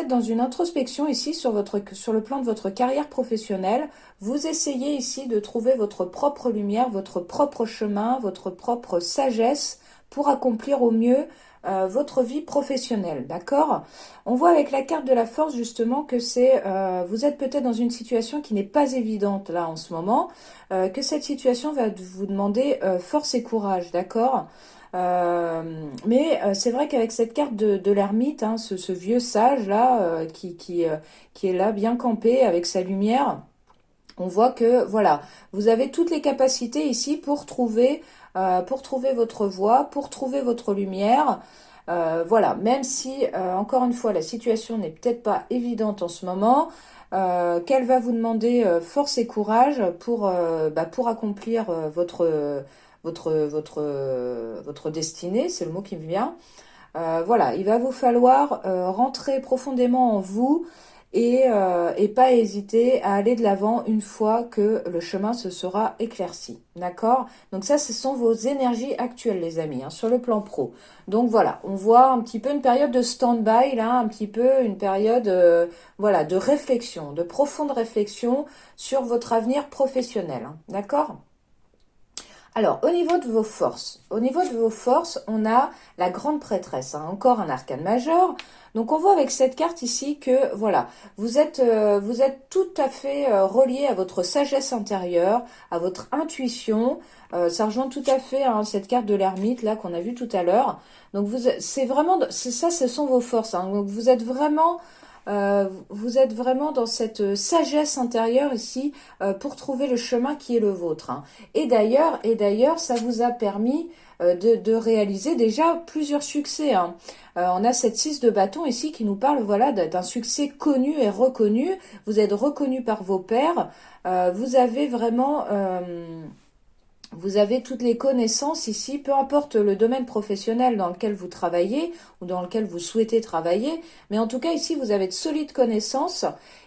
dans une introspection ici sur le plan de votre carrière professionnelle. Vous essayez ici de trouver votre propre lumière, votre propre chemin, votre propre sagesse pour accomplir au mieux votre vie professionnelle, d'accord? On voit avec la carte de la force justement que vous êtes peut-être dans une situation qui n'est pas évidente là en ce moment, que cette situation va vous demander force et courage, d'accord? Mais c'est vrai qu'avec cette carte de l'ermite, ce vieux sage là qui est là bien campé avec sa lumière, On voit que, voilà, vous avez toutes les capacités ici pour trouver votre voie, pour trouver votre lumière. Voilà, même si, encore une fois, la situation n'est peut-être pas évidente en ce moment, qu'elle va vous demander force et courage pour accomplir votre destinée, c'est le mot qui me vient. Voilà, il va vous falloir rentrer profondément en vous et pas hésiter à aller de l'avant une fois que le chemin se sera éclairci. D'accord? Donc ça, ce sont vos énergies actuelles, les amis, hein, sur le plan pro. Donc voilà, on voit un petit peu une période de stand-by, là, un petit peu une période voilà, de réflexion, de profonde réflexion sur votre avenir professionnel. Hein. D'accord? Alors, au niveau de vos forces, on a la grande prêtresse, hein, encore un arcane majeur. Donc, on voit avec cette carte ici que, voilà, vous êtes tout à fait relié à votre sagesse intérieure, à votre intuition. Ça rejoint tout à fait hein, cette carte de l'ermite, là, qu'on a vue tout à l'heure. Donc, c'est vraiment, c'est ça, ce sont vos forces. Hein. Donc, vous êtes vraiment dans cette sagesse intérieure ici pour trouver le chemin qui est le vôtre. Hein. Et d'ailleurs, ça vous a permis de réaliser déjà plusieurs succès. Hein. On a cette 6 de bâton ici qui nous parle voilà d'un succès connu et reconnu. Vous êtes reconnu par vos pairs. Vous avez vraiment vous avez toutes les connaissances ici, peu importe le domaine professionnel dans lequel vous travaillez ou dans lequel vous souhaitez travailler, mais en tout cas ici vous avez de solides connaissances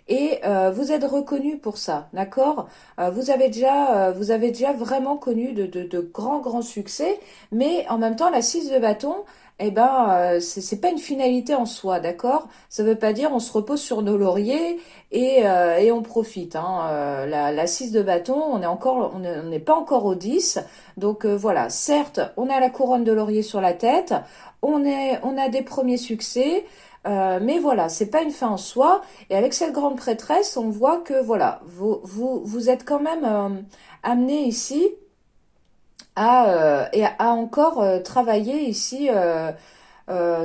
et vous êtes reconnu pour ça, d'accord? Vous avez déjà vraiment connu de grands succès, mais en même temps la 6 de bâton, eh ben c'est pas une finalité en soi, d'accord? Ça veut pas dire on se repose sur nos lauriers et on profite. Hein. La 6 de bâton, on n'est pas encore au 10. Donc voilà, certes, on a la couronne de laurier sur la tête, on a des premiers succès, mais voilà, c'est pas une fin en soi. Et avec cette grande prêtresse, on voit que voilà, vous êtes quand même amené ici à encore travailler ici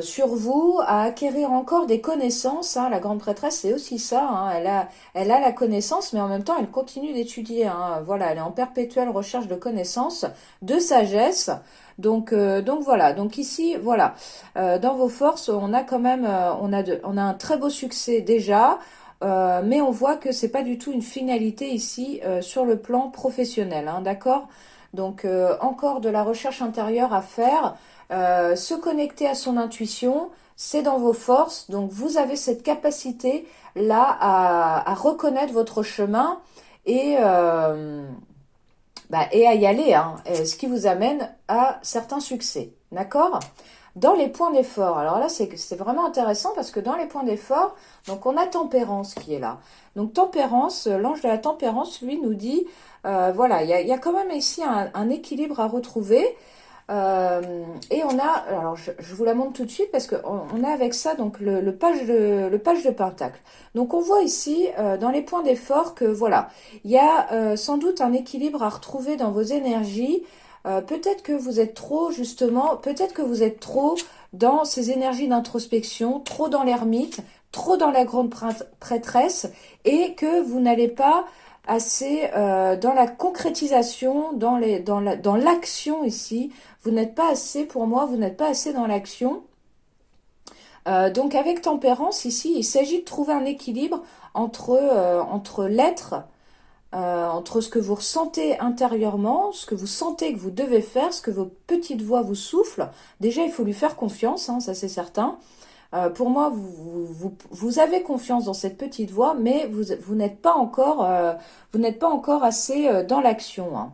sur vous, à acquérir encore des connaissances. Hein. La grande prêtresse, c'est aussi ça. Hein. Elle a la connaissance, mais en même temps, elle continue d'étudier. Hein. Voilà, elle est en perpétuelle recherche de connaissances, de sagesse. Donc voilà. Donc ici, voilà, dans vos forces, on a quand même, on a un très beau succès déjà. Mais on voit que c'est pas du tout une finalité ici sur le plan professionnel, hein, d'accord? Donc encore de la recherche intérieure à faire. Se connecter à son intuition, c'est dans vos forces. Donc vous avez cette capacité là à reconnaître votre chemin et, et à y aller, hein, ce qui vous amène à certains succès. D'accord? Dans les points d'effort, alors là c'est vraiment intéressant parce que dans les points d'effort, donc on a Tempérance qui est là. Donc Tempérance, l'ange de la Tempérance, lui nous dit, voilà, il y a quand même ici un équilibre à retrouver. Et on a, alors je vous la montre tout de suite parce qu'on a avec ça donc le page de Pentacle. Donc on voit ici dans les points d'effort que voilà, il y a sans doute un équilibre à retrouver dans vos énergies. Peut-être que vous êtes trop justement, peut-être que vous êtes trop dans ces énergies d'introspection, trop dans l'ermite, trop dans la grande prêtresse et que vous n'allez pas assez dans la concrétisation, dans l'action ici. Vous n'êtes pas assez, pour moi, vous n'êtes pas assez dans l'action. Donc avec Tempérance ici, il s'agit de trouver un équilibre entre l'être, entre ce que vous ressentez intérieurement, ce que vous sentez que vous devez faire, ce que vos petites voix vous soufflent. Déjà, il faut lui faire confiance, hein, ça c'est certain. Pour moi, vous avez confiance dans cette petite voix, mais vous n'êtes pas encore assez dans l'action. Hein.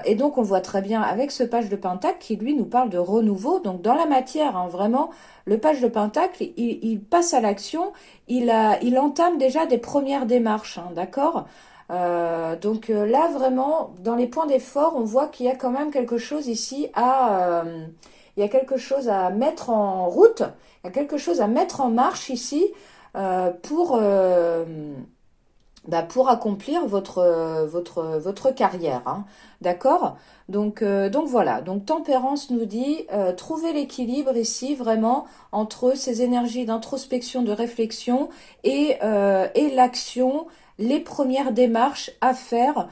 Et donc, on voit très bien avec ce page de Pentacle qui, lui, nous parle de renouveau. Donc, dans la matière, hein, vraiment, le page de Pentacle, il passe à l'action. Il entame déjà des premières démarches, hein, d'accord? Là, vraiment, dans les points d'effort, on voit qu'il y a quand même quelque chose ici il y a quelque chose à mettre en route, il y a quelque chose à mettre en marche ici pour accomplir votre carrière. Hein. D'accord? Donc voilà. Donc Tempérance nous dit trouver l'équilibre ici vraiment entre ces énergies d'introspection, de réflexion et l'action les premières démarches à faire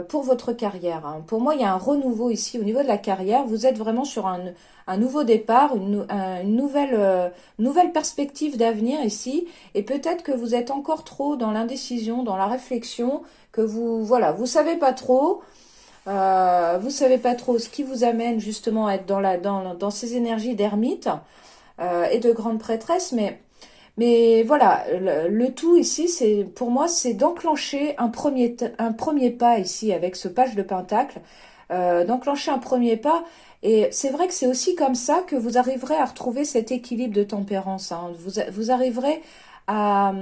pour votre carrière, hein. Pour moi, il y a un renouveau ici au niveau de la carrière. Vous êtes vraiment sur un nouveau départ, une nouvelle perspective d'avenir ici. Et peut-être que vous êtes encore trop dans l'indécision, dans la réflexion, que voilà, vous savez pas trop ce qui vous amène justement à être dans ces énergies d'ermite et de grande prêtresse, mais voilà, le tout ici, c'est pour moi, c'est d'enclencher un premier pas ici avec ce page de Pentacle, d'enclencher un premier pas. Et c'est vrai que c'est aussi comme ça que vous arriverez à retrouver cet équilibre de tempérance, hein. Vous arriverez ouais,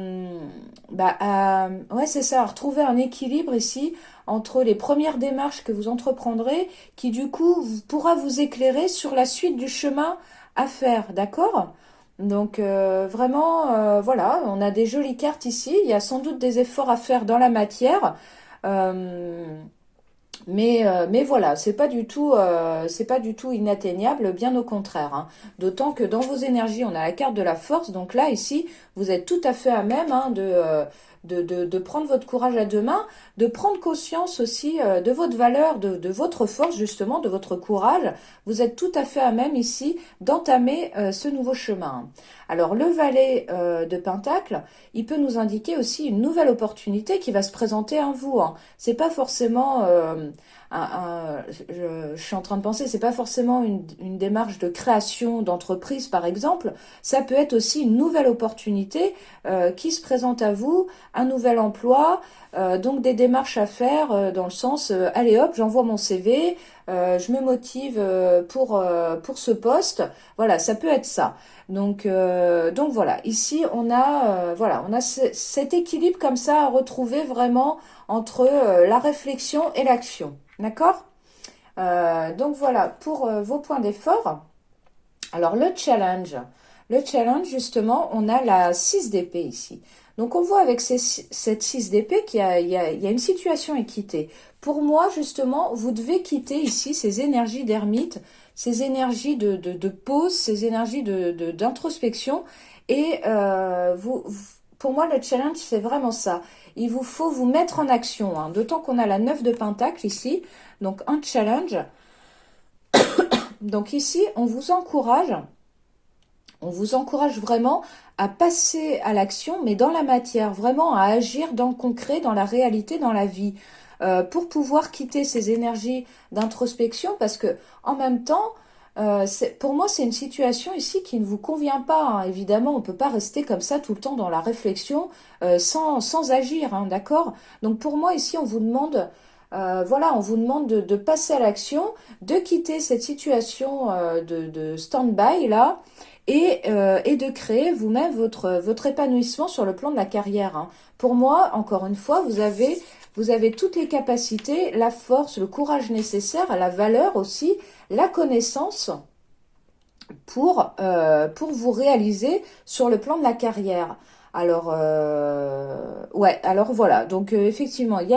c'est ça, à retrouver un équilibre ici entre les premières démarches que vous entreprendrez, qui du coup pourra vous éclairer sur la suite du chemin à faire, d'accord? Donc vraiment, voilà, on a des jolies cartes ici. Il y a sans doute des efforts à faire dans la matière. Euh, mais voilà, c'est pas du tout inatteignable, bien au contraire, hein. D'autant que dans vos énergies, on a la carte de la force. Donc là, ici, vous êtes tout à fait à même, hein, de prendre votre courage à deux mains, de prendre conscience aussi de votre valeur, de votre force, justement, de votre courage. Vous êtes tout à fait à même ici d'entamer ce nouveau chemin. Alors, le valet de Pentacle, il peut nous indiquer aussi une nouvelle opportunité qui va se présenter à vous, hein. C'est pas forcément je suis en train de penser, c'est pas forcément une démarche de création d'entreprise, par exemple. Ça peut être aussi une nouvelle opportunité qui se présente à vous, un nouvel emploi, donc des démarches à faire dans le sens, allez hop, j'envoie mon CV, je me motive pour ce poste. Voilà, ça peut être ça. Donc voilà, ici on a cet équilibre comme ça à retrouver vraiment entre la réflexion et l'action. D'accord? Donc voilà pour vos points d'effort. Alors le challenge justement, on a la 6 d'épée ici. Donc on voit avec cette 6 d'épée il y a une situation équitée. Pour moi justement, vous devez quitter ici ces énergies d'ermite, ces énergies de pause, ces énergies d'introspection. Et pour moi le challenge c'est vraiment ça. Il vous faut vous mettre en action, hein. D'autant qu'on a la 9 de Pentacle ici, donc un challenge. Donc ici, on vous encourage vraiment à passer à l'action, mais dans la matière, vraiment à agir dans le concret, dans la réalité, dans la vie, pour pouvoir quitter ces énergies d'introspection, parce que en même temps, pour moi, c'est une situation ici qui ne vous convient pas, hein. Évidemment, on ne peut pas rester comme ça tout le temps dans la réflexion sans agir, hein, d'accord? Donc pour moi, ici, on vous demande, voilà, on vous demande de passer à l'action, de quitter cette situation de stand-by là, et de créer vous-même votre épanouissement sur le plan de la carrière, hein. Pour moi, encore une fois, vous avez toutes les capacités, la force, le courage nécessaire, la valeur aussi, la connaissance pour vous réaliser sur le plan de la carrière. Alors, ouais, alors voilà. Donc, effectivement, il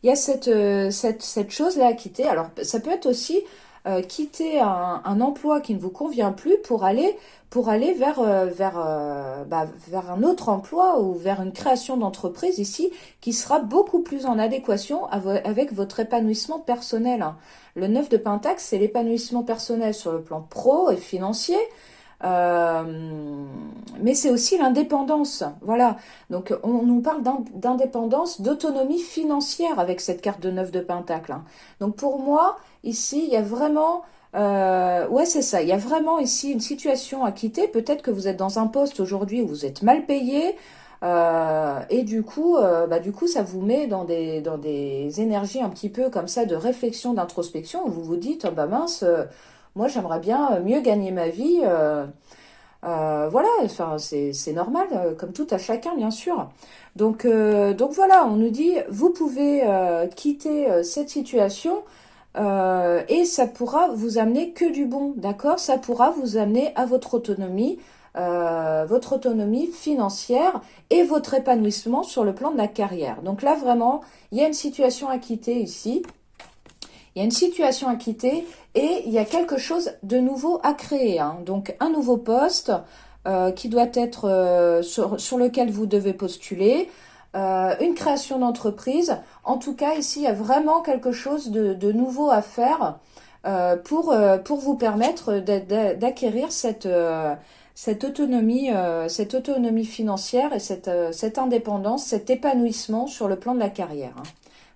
y a cette chose-là à quitter. Alors, ça peut être aussi quitter un emploi qui ne vous convient plus pour aller vers un autre emploi ou vers une création d'entreprise ici qui sera beaucoup plus en adéquation avec votre épanouissement personnel, hein. Le 9 de Pentacle, c'est l'épanouissement personnel sur le plan pro et financier. Euh, mais c'est aussi l'indépendance, voilà. Donc on nous parle d'indépendance, d'autonomie financière avec cette carte de 9 de Pentacle, hein. Donc pour moi, ici, il y a vraiment, ouais c'est ça, il y a vraiment ici une situation à quitter. Peut-être que vous êtes dans un poste aujourd'hui où vous êtes mal payé, et du coup, ça vous met dans des énergies un petit peu comme ça de réflexion, d'introspection, où vous vous dites, oh, bah mince, moi j'aimerais bien mieux gagner ma vie. Voilà, enfin c'est normal, comme tout à chacun bien sûr. Donc voilà, on nous dit vous pouvez quitter cette situation et ça pourra vous amener que du bon, d'accord? Ça pourra vous amener à votre autonomie financière et votre épanouissement sur le plan de la carrière. Donc là vraiment, il y a une situation à quitter ici. Il y a une situation à quitter et il y a quelque chose de nouveau à créer, hein. Donc un nouveau poste qui doit être sur lequel vous devez postuler. une création d'entreprise. En tout cas, ici, il y a vraiment quelque chose de nouveau à faire pour vous permettre d'acquérir cette autonomie financière et cette indépendance, cet épanouissement sur le plan de la carrière. Hein.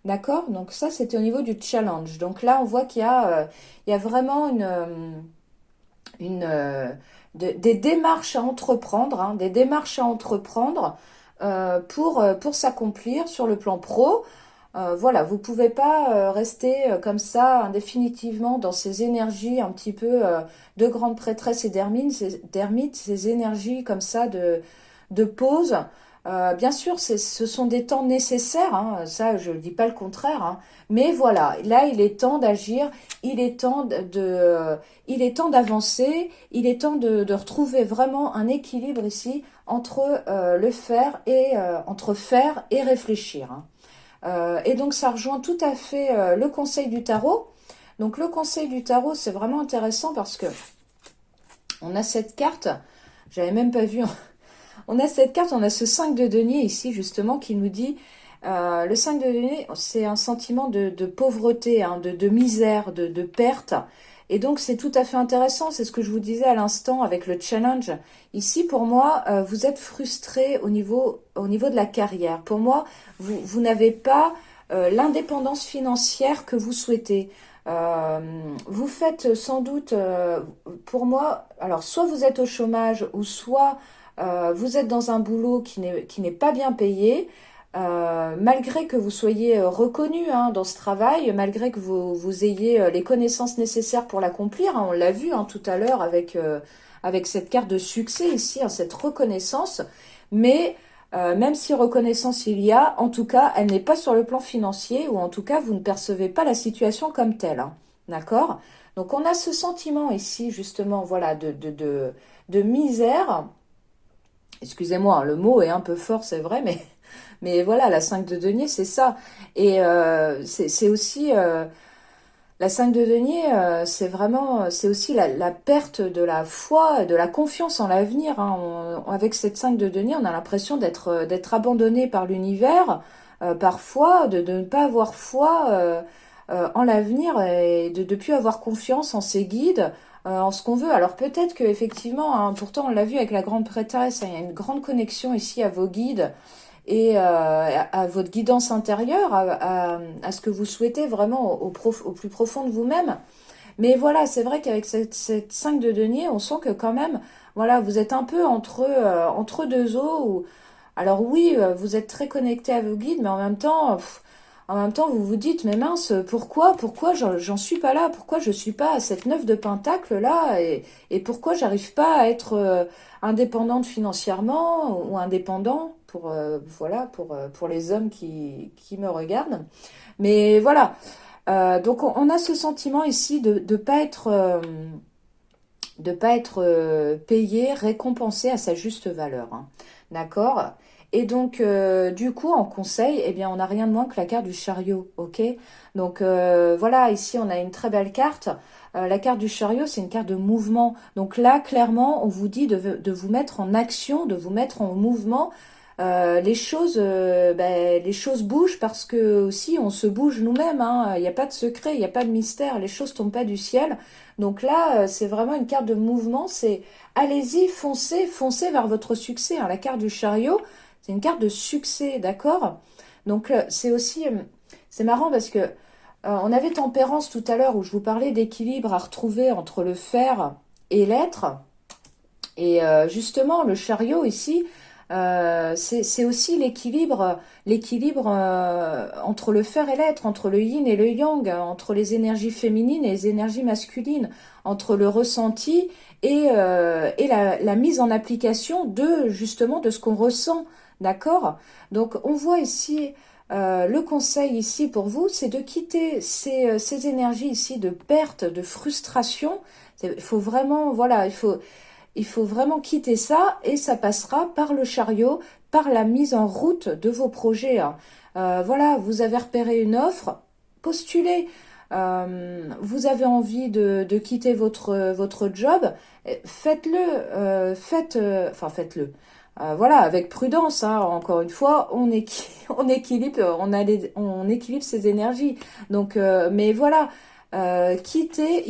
D'accord? Donc ça, c'était au niveau du challenge. Donc là, on voit il y a vraiment des démarches à entreprendre, hein, des démarches à entreprendre pour s'accomplir sur le plan pro. Voilà, vous pouvez pas rester comme ça indéfinitivement dans ces énergies un petit peu de grande prêtresse et d'ermite, ces énergies comme ça de pause. Bien sûr, ce sont des temps nécessaires, hein, ça je ne dis pas le contraire, hein, mais voilà, là il est temps d'agir, il est temps il est temps d'avancer, il est temps de retrouver vraiment un équilibre ici entre entre faire et réfléchir. Hein. Et donc ça rejoint tout à fait le conseil du tarot. Donc le conseil du tarot, c'est vraiment intéressant parce que on a cette carte, j'avais même pas vu, on a cette carte, on a ce 5 de denier ici justement qui nous dit, le 5 de denier, c'est un sentiment de pauvreté, hein, de misère, de perte. Et donc c'est tout à fait intéressant, c'est ce que je vous disais à l'instant avec le challenge. Ici pour moi, vous êtes frustré au niveau de la carrière. Pour moi, vous n'avez pas l'indépendance financière que vous souhaitez. Euh, Vous faites sans doute, pour moi, alors soit vous êtes au chômage ou soit vous êtes dans un boulot qui n'est pas bien payé. Malgré que vous soyez reconnu hein, dans ce travail, malgré que vous ayez les connaissances nécessaires pour l'accomplir, hein, on l'a vu hein, tout à l'heure avec cette carte de succès ici, hein, cette reconnaissance, mais même si reconnaissance il y a, en tout cas, elle n'est pas sur le plan financier, ou en tout cas, vous ne percevez pas la situation comme telle. Hein, d'accord? Donc on a ce sentiment ici, justement, voilà, de misère. Excusez-moi, hein, le mot est un peu fort, c'est vrai, mais voilà, la 5 de denier, c'est ça. Et c'est aussi, la 5 de denier, c'est aussi la perte de la foi, de la confiance en l'avenir. Hein. Avec cette 5 de denier, on a l'impression d'être abandonné par l'univers, parfois, de ne pas avoir foi en l'avenir et de ne plus avoir confiance en ses guides, en ce qu'on veut. Alors peut-être que effectivement, hein, pourtant on l'a vu avec la grande prêtresse, hein, il y a une grande connexion ici à vos guides et à votre guidance intérieure, à ce que vous souhaitez vraiment au plus profond de vous-même. Mais voilà, c'est vrai qu'avec cette 5 de denier, on sent que quand même, voilà, vous êtes un peu entre deux eaux. Alors oui, vous êtes très connecté à vos guides, mais en même temps, vous vous dites, mais mince, pourquoi j'en suis pas là? Pourquoi je suis pas à cette 9 de pentacle là? Et pourquoi j'arrive pas à être indépendante financièrement ou indépendant voilà, pour les hommes qui me regardent? Mais voilà, donc on a ce sentiment ici de pas être payé, récompensé à sa juste valeur. Hein. D'accord? Et donc, du coup, en conseil, eh bien, on n'a rien de moins que la carte du chariot, ok? Donc, voilà, ici, on a une très belle carte. La carte du chariot, c'est une carte de mouvement. Donc là, clairement, on vous dit de vous mettre en action, de vous mettre en mouvement. Les choses bougent parce que aussi, on se bouge nous-mêmes. Hein. Il n'y a pas de secret, il n'y a pas de mystère. Les choses tombent pas du ciel. Donc là, c'est vraiment une carte de mouvement. C'est allez-y, foncez vers votre succès. Hein. La carte du chariot, c'est une carte de succès, d'accord? Donc c'est aussi, c'est marrant parce que on avait tempérance tout à l'heure où je vous parlais d'équilibre à retrouver entre le faire et l'être. Et justement, le chariot ici, c'est aussi l'équilibre entre le faire et l'être, entre le yin et le yang, entre les énergies féminines et les énergies masculines, entre le ressenti et la mise en application de justement de ce qu'on ressent, d'accord? Donc on voit ici le conseil ici pour vous, c'est de quitter ces énergies ici de perte, de frustration. Il faut vraiment, voilà, il faut vraiment quitter ça et ça passera par le chariot, par la mise en route de vos projets. Hein. Voilà, vous avez repéré une offre, postulez. Vous avez envie de quitter votre job, faites-le, faites-le. Voilà, avec prudence, hein, encore une fois, on équilibre, on équilibre ses énergies. Donc, mais voilà, quittez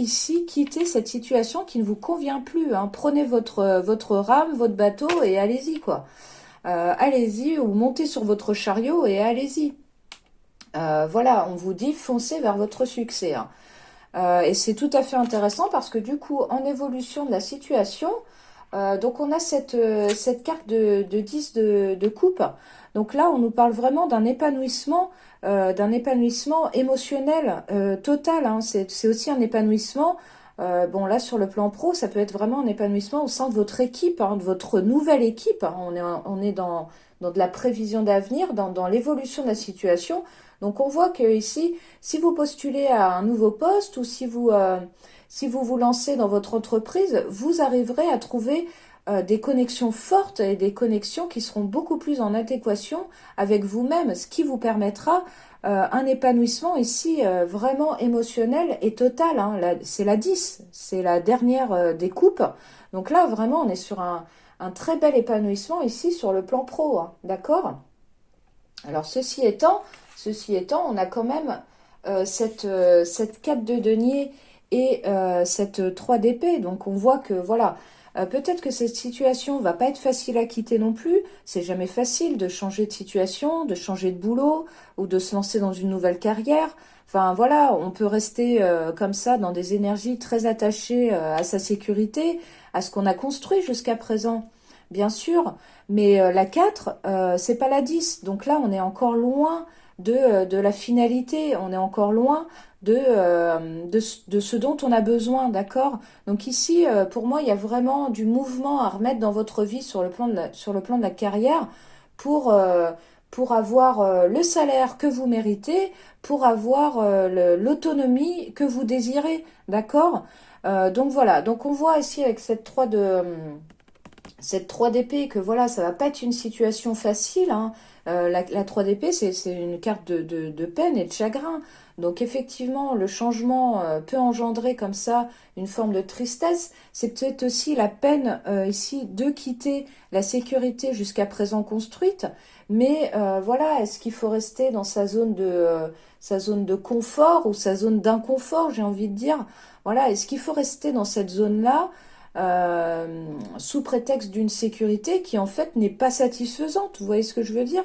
cette situation qui ne vous convient plus, hein. Prenez votre rame, votre bateau et allez-y, quoi. Allez-y, ou montez sur votre chariot et allez-y. Voilà, on vous dit foncez vers votre succès, hein. Et c'est tout à fait intéressant parce que du coup, en évolution de la situation, donc on a cette carte de 10 de coupe. Donc là, on nous parle vraiment d'un épanouissement émotionnel total, hein. C'est aussi un épanouissement. Bon là, sur le plan pro, ça peut être vraiment un épanouissement au sein de votre équipe, hein, de votre nouvelle équipe, hein. On est dans de la prévision d'avenir, dans l'évolution de la situation. Donc on voit que ici, si vous postulez à un nouveau poste ou si vous vous lancez dans votre entreprise, vous arriverez à trouver des connexions fortes et des connexions qui seront beaucoup plus en adéquation avec vous-même, ce qui vous permettra un épanouissement ici vraiment émotionnel et total, hein. C'est la 10, c'est la dernière des coupes. Donc là, vraiment, on est sur un très bel épanouissement ici sur le plan pro, hein, d'accord? Alors ceci étant, on a quand même cette 4 de denier et cette 3 d'épée. Donc on voit que voilà, peut-être que cette situation va pas être facile à quitter non plus. C'est jamais facile de changer de situation, de changer de boulot ou de se lancer dans une nouvelle carrière. Enfin voilà, on peut rester comme ça dans des énergies très attachées à sa sécurité, à ce qu'on a construit jusqu'à présent. Bien sûr, mais la 4, c'est pas la 10. Donc là, on est encore loin de la finalité. On est encore loin de ce dont on a besoin, d'accord? Donc ici, pour moi, il y a vraiment du mouvement à remettre dans votre vie sur le plan de la carrière pour, euh, pour avoir le salaire que vous méritez, pour avoir l'autonomie que vous désirez, d'accord? Donc voilà, donc on voit ici avec cette 3 d'épée que voilà, ça va pas être une situation facile, hein. La 3 d'épée, c'est une carte de peine et de chagrin. Donc effectivement, le changement peut engendrer comme ça une forme de tristesse. C'est peut-être aussi la peine ici de quitter la sécurité jusqu'à présent construite. Mais voilà, est-ce qu'il faut rester dans sa zone de confort ou sa zone d'inconfort, j'ai envie de dire. Voilà, est-ce qu'il faut rester dans cette zone-là sous prétexte d'une sécurité qui en fait n'est pas satisfaisante. Vous voyez ce que je veux dire?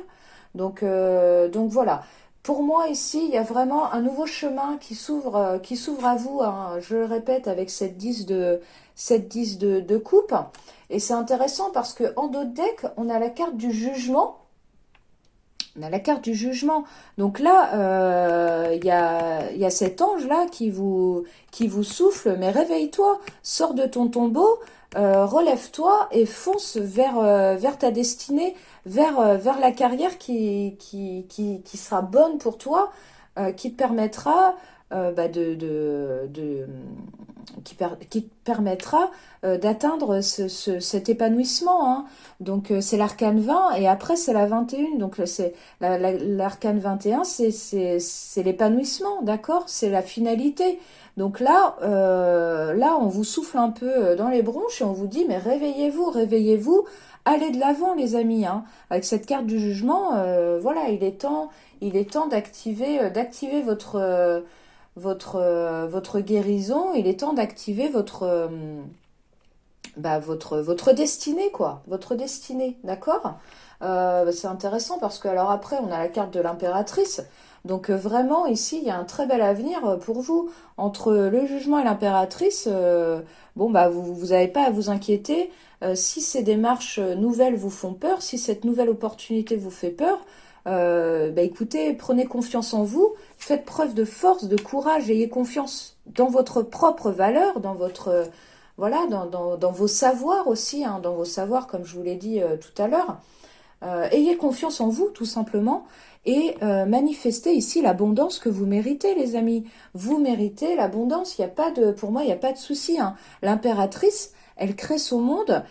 Donc voilà. Pour moi ici, il y a vraiment un nouveau chemin qui s'ouvre à vous, hein, je le répète, avec cette 10 de coupe. Et c'est intéressant parce que en d'autres decks, on a la carte du jugement. On a la carte du jugement. Donc là, il y a cet ange-là qui vous souffle, mais réveille-toi, sors de ton tombeau, relève-toi et fonce vers ta destinée, vers la carrière qui sera bonne pour toi, qui te permettra qui te permettra d'atteindre cet épanouissement, hein. Donc c'est l'arcane 20 et après c'est la 21. Donc c'est l'arcane 21, c'est l'épanouissement, d'accord? C'est la finalité. Donc là on vous souffle un peu dans les bronches et on vous dit mais réveillez-vous, réveillez-vous, allez de l'avant les amis, hein. Avec cette carte du jugement, voilà, il est temps d'activer votre guérison, il est temps d'activer votre destinée, quoi. Votre destinée, d'accord? C'est intéressant parce que, alors après, on a la carte de l'impératrice. Donc vraiment, ici, il y a un très bel avenir pour vous. Entre le jugement et l'impératrice, bon, bah, vous n'avez pas à vous inquiéter. Si ces démarches nouvelles vous font peur, si cette nouvelle opportunité vous fait peur, bah, écoutez, prenez confiance en vous, faites preuve de force, de courage, ayez confiance dans votre propre valeur, dans votre voilà, dans vos savoirs aussi, hein, dans vos savoirs, comme je vous l'ai dit tout à l'heure. Ayez confiance en vous, tout simplement, et manifestez ici l'abondance que vous méritez, les amis. Vous méritez l'abondance, il y a pas de, pour moi, il n'y a pas de souci, hein. L'impératrice, elle crée son monde,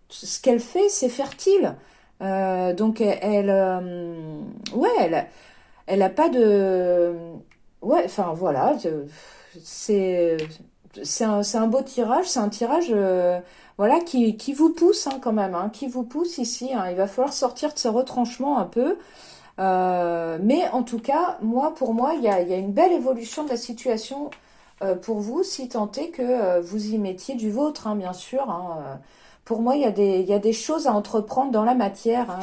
ce qu'elle fait, c'est fertile. Donc, ouais, elle a pas de... Ouais, enfin, voilà, c'est... c'est un beau tirage, c'est un tirage voilà, qui vous pousse hein, quand même, hein, qui vous pousse ici. Hein. Il va falloir sortir de ce retranchement un peu. Mais en tout cas, pour moi, il y a une belle évolution de la situation pour vous, si tant est que vous y mettiez du vôtre, hein, bien sûr. Hein. Pour moi, il y a des choses à entreprendre dans la matière hein,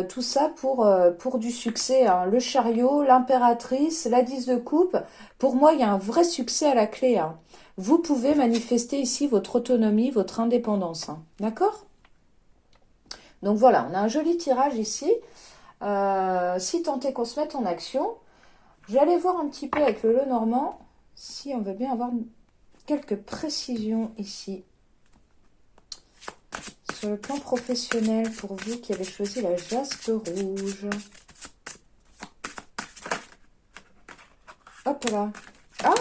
tout ça pour du succès. Hein. Le chariot, l'impératrice, la 10 de coupe, pour moi, il y a un vrai succès à la clé. Hein. Vous pouvez manifester ici votre autonomie, votre indépendance. Hein. D'accord? Donc voilà, on a un joli tirage ici. Si tant est qu'on se mette en action, je vais aller voir un petit peu avec le Lenormand si on veut bien avoir quelques précisions ici. Sur le plan professionnel, pour vous qui avez choisi la jaspe rouge. Hop là. Ah!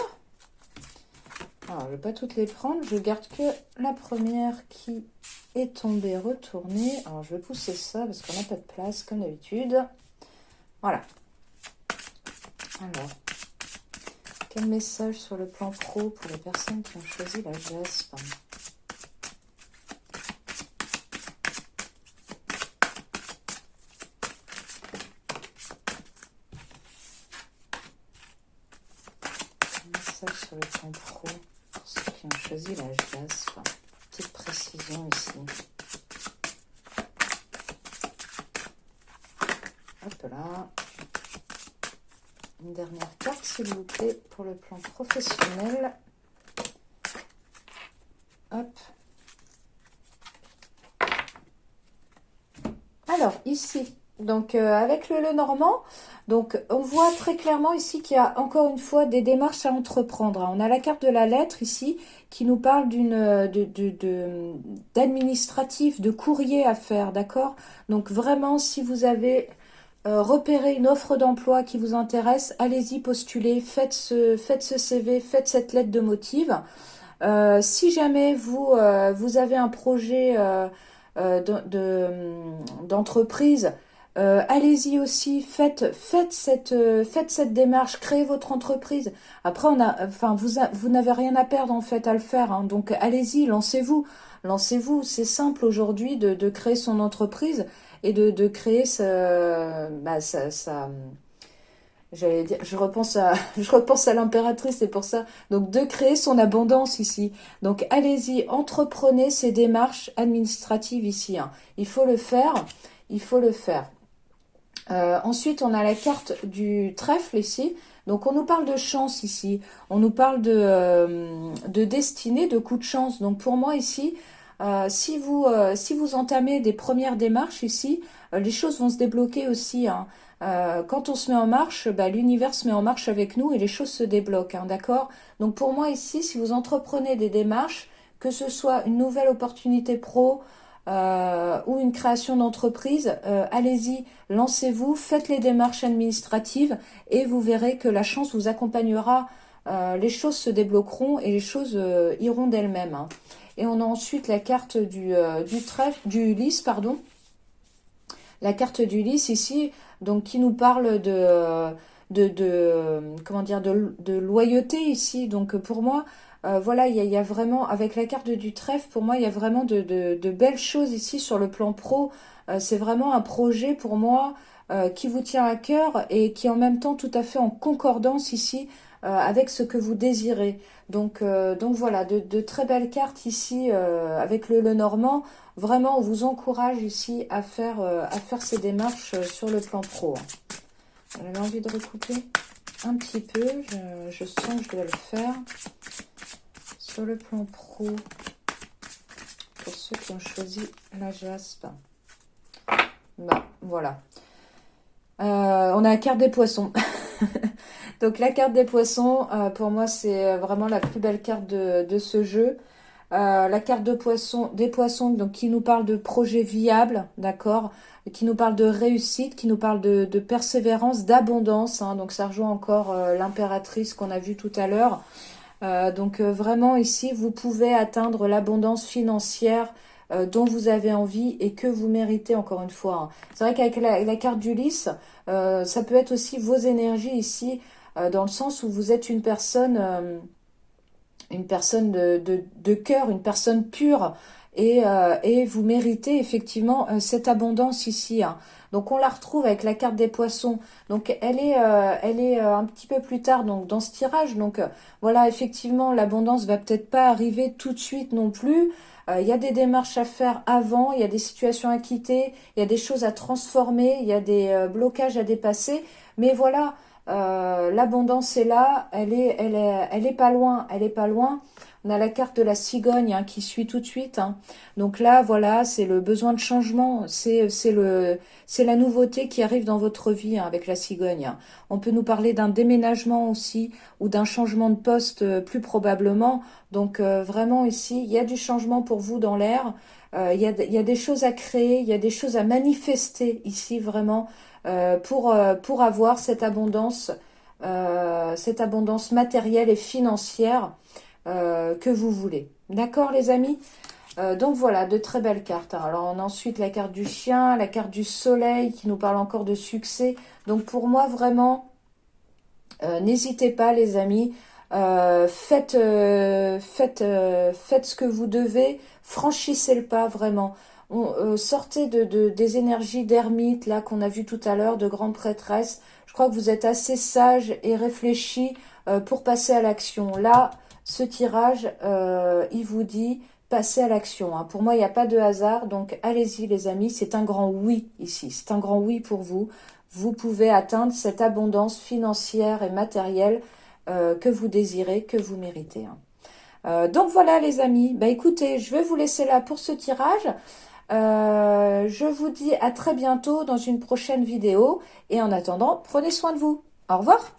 Alors, je ne vais pas toutes les prendre. Je garde que la première qui est tombée, retournée. Alors, je vais pousser ça parce qu'on n'a pas de place, comme d'habitude. Voilà. Alors, quel message sur le plan pro pour les personnes qui ont choisi la jaspe? Message sur le plan pro pour ceux qui ont choisi la jaspe. Petite précision ici. Hop là. Une dernière carte, s'il vous plaît, pour le plan professionnel. Hop. Alors, ici, donc avec le Lenormand, donc on voit très clairement ici qu'il y a encore une fois des démarches à entreprendre. Hein. On a la carte de la lettre ici qui nous parle d'administratif, de courrier à faire, d'accord? Donc vraiment, si vous avez repérez une offre d'emploi qui vous intéresse, allez-y, postulez, faites ce CV, faites cette lettre de motive. Si jamais vous avez un projet d'entreprise, allez-y aussi, faites cette démarche, créez votre entreprise. Après, vous n'avez rien à perdre en fait à le faire, hein. Donc allez-y, lancez-vous. Lancez-vous, c'est simple aujourd'hui de créer son entreprise et de créer j'allais dire, je repense à l'impératrice, c'est pour ça. Donc, de créer son abondance ici. Donc, allez-y, entreprenez ces démarches administratives ici. Hein. Il faut le faire. Il faut le faire. Ensuite, on a la carte du trèfle ici. Donc, on nous parle de chance ici. On nous parle de destinée, de coup de chance. Donc, pour moi ici, si vous entamez des premières démarches ici, les choses vont se débloquer aussi. Hein. Quand on se met en marche, l'univers se met en marche avec nous et les choses se débloquent, hein, d'accord? Donc pour moi ici, si vous entreprenez des démarches, que ce soit une nouvelle opportunité pro ou une création d'entreprise, allez-y, lancez-vous, faites les démarches administratives et vous verrez que la chance vous accompagnera. Les choses se débloqueront et les choses iront d'elles-mêmes. Hein. Et on a ensuite la carte du lys, pardon. La carte du lys ici, donc qui nous parle de loyauté ici. Donc pour moi, voilà, il y a vraiment, avec la carte du trèfle, pour moi, il y a vraiment de belles choses ici sur le plan pro. C'est vraiment un projet pour moi qui vous tient à cœur et qui est en même temps tout à fait en concordance ici avec ce que vous désirez. Donc voilà, de très belles cartes ici avec le Lenormand. Vraiment, on vous encourage ici à faire ces démarches sur le plan pro. J'avais envie de recouper un petit peu. Je sens que je dois le faire. Sur le plan pro, pour ceux qui ont choisi la jaspe. Voilà. On a la carte des poissons. Donc la carte des poissons, pour moi, c'est vraiment la plus belle carte de ce jeu. La carte des poissons, donc qui nous parle de projets viables, d'accord, qui nous parle de réussite, qui nous parle de persévérance, d'abondance. Hein, donc ça rejoint encore l'impératrice qu'on a vue tout à l'heure. Donc vraiment ici, vous pouvez atteindre l'abondance financière dont vous avez envie et que vous méritez encore une fois. Hein. C'est vrai qu'avec la carte du lys, ça peut être aussi vos énergies ici, dans le sens où vous êtes une personne une personne de cœur, une personne pure. Et vous méritez effectivement cette abondance ici, hein. Donc on la retrouve avec la carte des poissons. Donc elle est un petit peu plus tard donc dans ce tirage. Donc voilà, effectivement, l'abondance va peut-être pas arriver tout de suite non plus. Il y a des démarches à faire avant, il y a des situations à quitter, il y a des choses à transformer, il y a des blocages à dépasser. Mais voilà, l'abondance est là, elle est pas loin, elle est pas loin. On a la carte de la cigogne hein, qui suit tout de suite, hein. Donc là, voilà, c'est le besoin de changement, c'est la nouveauté qui arrive dans votre vie hein, avec la cigogne, hein. On peut nous parler d'un déménagement aussi ou d'un changement de poste plus probablement. Donc vraiment ici, il y a du changement pour vous dans l'air. Il y a des choses à créer, il y a des choses à manifester ici vraiment pour avoir cette abondance matérielle et financière que vous voulez. D'accord les amis? Donc voilà, de très belles cartes. Alors on a ensuite la carte du chien, la carte du soleil qui nous parle encore de succès. Donc pour moi vraiment, n'hésitez pas les amis, faites ce que vous devez, franchissez le pas vraiment. Sortez des énergies d'ermite là qu'on a vu tout à l'heure, de grande prêtresse. Je crois que vous êtes assez sage et réfléchi pour passer à l'action. Là, ce tirage, il vous dit passez à l'action, hein. Pour moi, il n'y a pas de hasard, donc allez-y les amis, c'est un grand oui ici, c'est un grand oui pour vous. Vous pouvez atteindre cette abondance financière et matérielle que vous désirez, que vous méritez, hein. Donc voilà les amis, bah écoutez, je vais vous laisser là pour ce tirage. Je vous dis à très bientôt dans une prochaine vidéo et en attendant, prenez soin de vous. Au revoir.